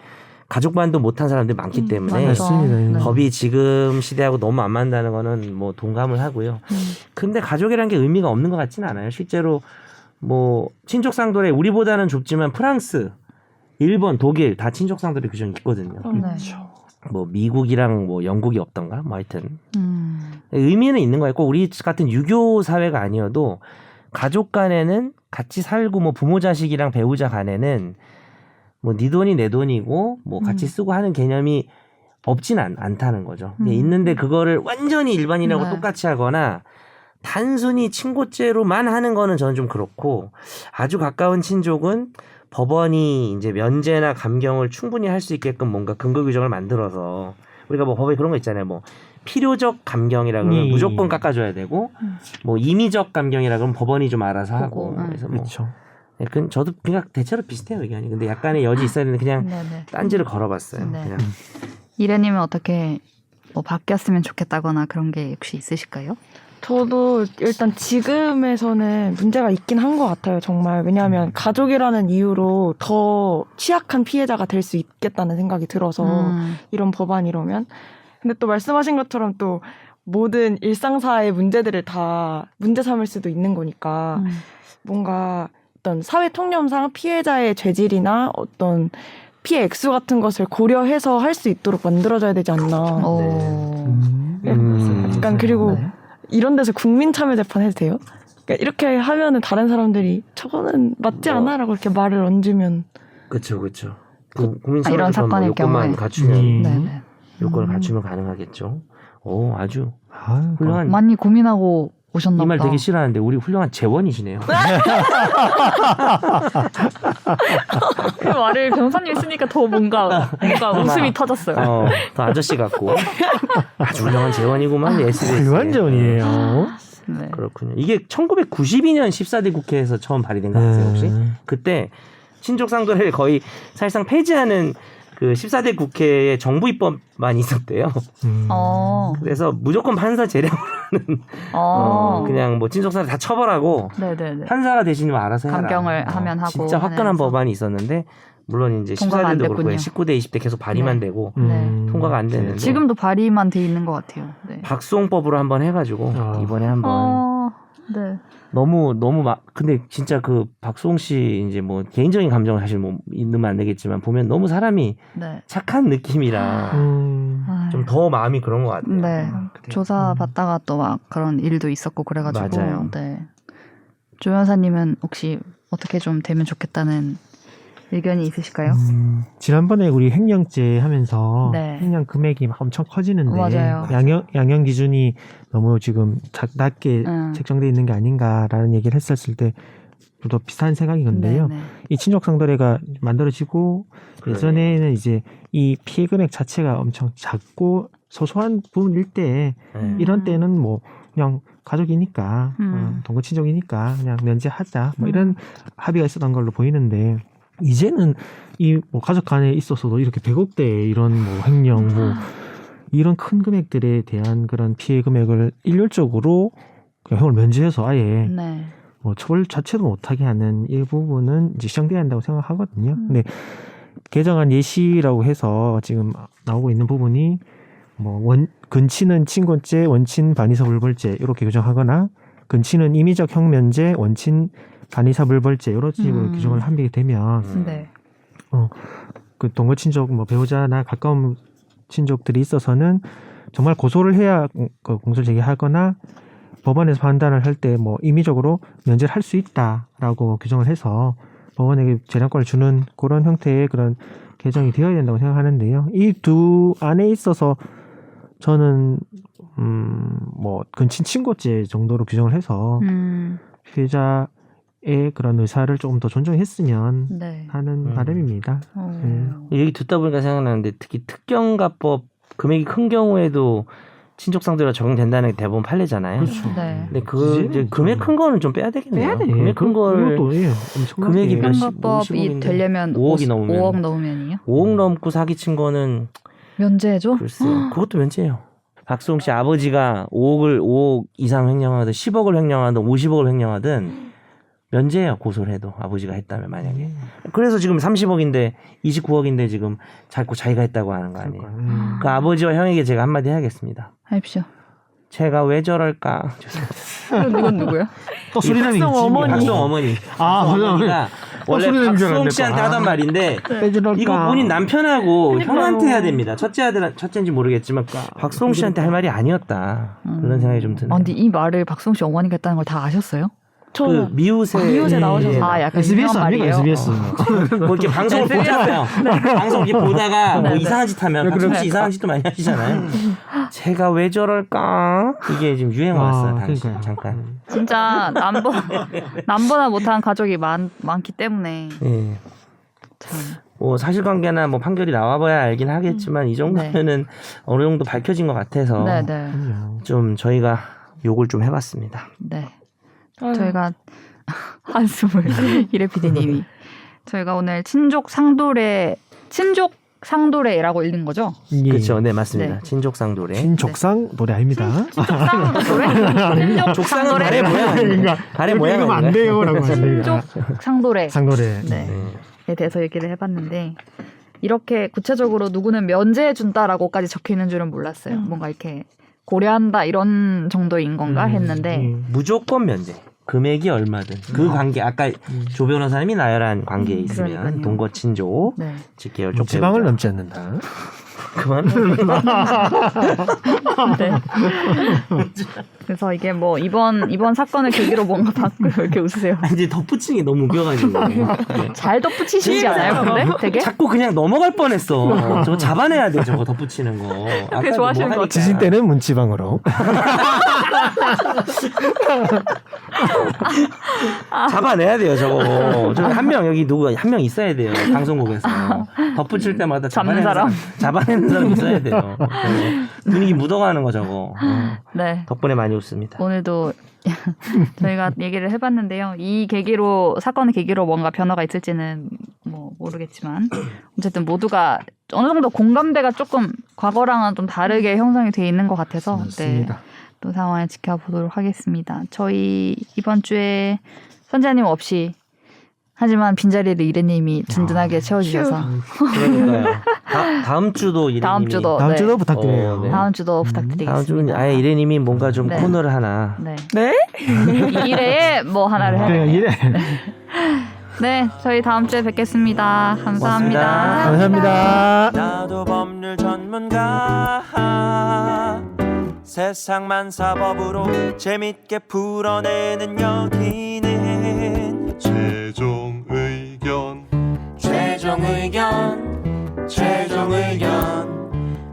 가족반도 못한 사람들이 많기 때문에 맞죠. 맞습니다. 네. 법이 지금 시대하고 너무 안 맞는다는 거는 뭐 동감을 하고요. 근데 가족이란 게 의미가 없는 것 같지는 않아요. 실제로 뭐 친족 상돌에 우리보다는 좁지만 프랑스, 일본, 독일 다 친족 상돌의 규정이 있거든요. 네. 뭐 미국이랑 뭐 영국이 없던가 뭐 하여튼 의미는 있는 거였고 우리 같은 유교 사회가 아니어도 가족 간에는 같이 살고 뭐 부모 자식이랑 배우자 간에는 뭐 네 돈이 내 돈이고 뭐 같이 쓰고 하는 개념이 없진 않다는 거죠. 있는데 그거를 완전히 일반인하고 네. 똑같이 하거나 단순히 친고죄로만 하는 거는 저는 좀 그렇고 아주 가까운 친족은 법원이 이제 면제나 감경을 충분히 할 수 있게끔 뭔가 근거 규정을 만들어서 우리가 뭐 법에 그런 거 있잖아요. 뭐 필요적 감경이라 그러면 무조건 깎아줘야 되고 뭐 임의적 감경이라 그러면 법원이 좀 알아서 하고 그래서 뭐 그렇죠. 저도 그냥 대체로 비슷해요 의견이. 근데 약간의 여지 있어야 되는데 그냥 네네. 딴지를 걸어봤어요. 네. 그냥. 이래님은 어떻게 뭐 바뀌었으면 좋겠다거나 그런 게 혹시 있으실까요? 저도 일단 지금에서는 문제가 있긴 한 것 같아요, 정말. 왜냐하면 가족이라는 이유로 더 취약한 피해자가 될 수 있겠다는 생각이 들어서 이런 법안 이러면. 근데 또 말씀하신 것처럼 또 모든 일상사의 문제들을 다 문제 삼을 수도 있는 거니까 뭔가 어떤 사회 통념상 피해자의 죄질이나 어떤 피해 액수 같은 것을 고려해서 할 수 있도록 만들어져야 되지 않나. 약간 그리고 네. 이런 데서 국민 참여 재판 해도 돼요? 그러니까 이렇게 하면은 다른 사람들이 저거는 맞지 않아라고 이렇게 말을 얹으면 그렇죠. 국민 이런 참여재판 사건의 요건만 경우에. 갖추면 네네. 요건을 갖추면 가능하겠죠. 오 아주 아, 훌륭한. 많이 고민하고 오셨나 이 말 보다. 되게 싫어하는데 우리 훌륭한 재원이시네요. 그 말을 변호사님이 쓰니까 더 뭔가 웃음이 터졌어요. 더 아저씨 같고 아주 훌륭한 재원이구만. SBS. 훌륭한 점이에요. 네. 그렇군요. 이게 1992년 14대 국회에서 처음 발의된 거 아세요 혹시? 그때 친족상도를 거의 사실상 폐지하는 그 14대 국회에 정부 입법만 있었대요. 그래서 무조건 판사 재량을 하는 그냥 뭐 친족상도 다 처벌하고 네네네. 판사가 대신 알아서 해라. 감경을 하면 하고 진짜 화끈한 하면서. 법안이 있었는데 물론 이제 통과가 안 14대도 그렇고 됐군요. 19대 20대 계속 발의만 네. 되고 네. 통과가 안 되는데 지금도 발의만 돼 있는 것 같아요. 네. 박수홍법으로 한번 해가지고 이번에 한번 네. 너무 근데 진짜 그 박수홍 씨 이제 뭐 개인적인 감정을 사실 뭐 있으면 안 되겠지만 보면 너무 사람이 네. 착한 느낌이라 좀 더 마음이 그런 것 같아요. 네. 조사 받다가 또 막 그런 일도 있었고 그래가지고. 맞아요. 네. 조 여사님은 혹시 어떻게 좀 되면 좋겠다는 의견이 있으실까요? 지난번에 우리 횡령죄 하면서 네. 횡령 금액이 막 엄청 커지는데 맞아요. 양형 기준이 너무 지금 낮게 응. 책정돼 있는 게 아닌가라는 얘기를 했었을 때 또 비슷한 생각이 건데요. 네, 네. 이 친족상도례가 만들어지고 그러네. 예전에는 이제 이 피해 금액 자체가 엄청 작고 소소한 부분일 때 네. 이런 때는 뭐 그냥 가족이니까 동거 친족이니까 그냥 면제하자 뭐 이런 합의가 있었던 걸로 보이는데 이제는 이 뭐 가족 간에 있어서도 이렇게 100억대 이런 뭐 횡령 뭐 이런 큰 금액들에 대한 그런 피해 금액을 일률적으로 그냥 형을 면제해서 아예 네. 뭐 처벌 자체도 못하게 하는 일부분은 이제 시정돼야 한다고 생각하거든요. 근데 개정안 예시라고 해서 지금 나오고 있는 부분이 뭐 근친은 친고죄, 원친 반의사 불벌죄 이렇게 규정하거나 근친은 임의적 형면제, 원친 반의사 불벌죄 이런 식으로 규정을 하게 되면 네. 그 동거 친족 뭐 배우자나 가까운 친족들이 있어서는 정말 고소를 해야 그 공소를 제기하거나 법원에서 판단을 할 때 뭐 임의적으로 면제를 할 수 있다라고 규정을 해서 법원에게 재량권을 주는 그런 형태의 그런 개정이 되어야 된다고 생각하는데요. 이 두 안에 있어서 저는 뭐 근친 친고죄 정도로 규정을 해서 피해자 그런 의사를 조금 더 존중했으면 네. 하는 바람입니다. 얘기 듣다 보니까 생각나는데 특히 특경가법 금액이 큰 경우에도 친족 상도가 적용된다는 게 대부분 판례잖아요. 그렇죠. 네. 근데 그 이제 금액 큰 거는 좀 빼야 되겠네요. 빼야 돼. 금액 큰 걸 그것도 엄청나게 금액이 몇십, 특경가법이 50억인데 되려면 5억이 넘으면 5억 넘으면이요? 5억 넘고 사기친 거는 면제해줘? 글쎄요. 그것도 면제예요. 박수홍 씨 아버지가 5억 이상 횡령하든 10억을 횡령하든 50억을 횡령하든 면제예요. 고소를 해도 아버지가 했다면 만약에. 그래서 지금 30억인데 29억인데 지금 자기가 했다고 하는 거 아니에요. 그 아버지와 형에게 제가 한마디 해야겠습니다. 하십시오. 제가 왜 저럴까? 그럼 이건 누구야? 또 소리 나는 박수홍 어머니. 박수홍 어머니. 아, 박수홍 맞아. 어머니가 원래 소리 나는 줄 박수홍 알았네. 씨한테 아. 하던 말인데 이거 본인 남편하고 형한테 해야 됩니다. 첫째인지 모르겠지만 박수홍 씨한테 할 말이 아니었다. 그런 생각이 좀 드네요. 근데 이 말을 박수홍 씨 어머니가 했다는 걸 다 아셨어요? 그 미우새 나오셔서. 아, 약간 SBS 유명한 아닙니까? 말이에요. SBS. 뭐 이렇게 방송을 보잖아요. 방송 이렇게 보다가 뭐 네, 네. 이상한 짓 하면 박수홍 씨 이상한 짓도 많이 하시잖아요. 제가 왜 저럴까? 이게 지금 유행어였어요. 당시 그러니까요. 잠깐. 진짜 남보다 못한 가족이 많기 때문에 예. 참. 뭐 사실관계나 뭐 판결이 나와봐야 알긴 하겠지만 이 정도면은 어느 정도 밝혀진 것 같아서 네네. 좀 저희가 욕을 좀 해봤습니다. 네. 아유. 저희가 한숨을 이래 PD님이 저희가 오늘 친족 상도례라고 읽는 거죠? 예. 그렇죠, 네 맞습니다. 네. 친족상도래. 친족상 노래 아닙니다. 친족 족상은 상도례? 발의 모양. 그러니까 발의 모양 이러면 안 아닌가요? 돼요라고 하는데. 친족 상도례. 상노래. 네. 에 대해서 얘기를 해봤는데 이렇게 구체적으로 누구는 면제해 준다라고까지 적혀 있는 줄은 몰랐어요. 뭔가 이렇게 고려한다 이런 정도인 건가 했는데 무조건 면제. 금액이 얼마든 그 관계 아까 조 변호사님이 나열한 관계에 있으면 그러니까요. 동거친족 네. 직계열 쪽 지방을 넘지 않는다. 그만. 네. 그래서 이게 뭐 이번 사건을 계기로 뭔가 바꾸고 이렇게 웃으세요. 이제 덧붙이는 게 너무 웃겨가지고 네. 잘 덧붙이시지 않아요, 근데? 되게? 자꾸 그냥 넘어갈 뻔했어. 저거 잡아내야 돼 저거 덧붙이는 거. 아까도 좋아하시는 뭐 것 하니까. 지진 때는 문지방으로. 잡아내야 돼요 저거. 한 명 여기 누구 한 명 있어야 돼요 방송국에서 덧붙일 때마다 잡는 사람? 잡아내는 사람 있어야 돼요. 분위기 묻어가는 거 저거. 네. 덕분에 많이 웃습니다. 오늘도 저희가 얘기를 해봤는데요. 이 사건의 계기로 뭔가 변화가 있을지는 뭐 모르겠지만 어쨌든 모두가 어느 정도 공감대가 조금 과거랑은 좀 다르게 형성이 돼 있는 것 같아서 맞습니다. 또 상황을 지켜보도록 하겠습니다. 저희 이번 주에 선재님 없이 하지만 빈자리를 이래님이 든든하게 채워주셔서 그러니까요. 다음 주도 이래님이 다음 주도 다음 네. 주도 부탁드려요. 네. 다음 주도 부탁드리겠습니다. 다음 주는 아예 이래님이 뭔가 좀 네. 코너를 하나. 네. 네? 이래에 뭐 하나를 해야 그래, 돼요. 이래. 네, 저희 다음 주에 뵙겠습니다. 감사합니다. 감사합니다. 나도 법률 전문가 세상만 사법으로 재밌게 풀어내는 여기는 최종 의견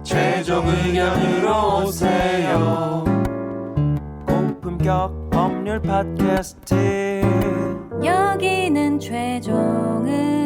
최종 의견으로 오세요. 고품격 법률 팟캐스트 여기는 최종 의견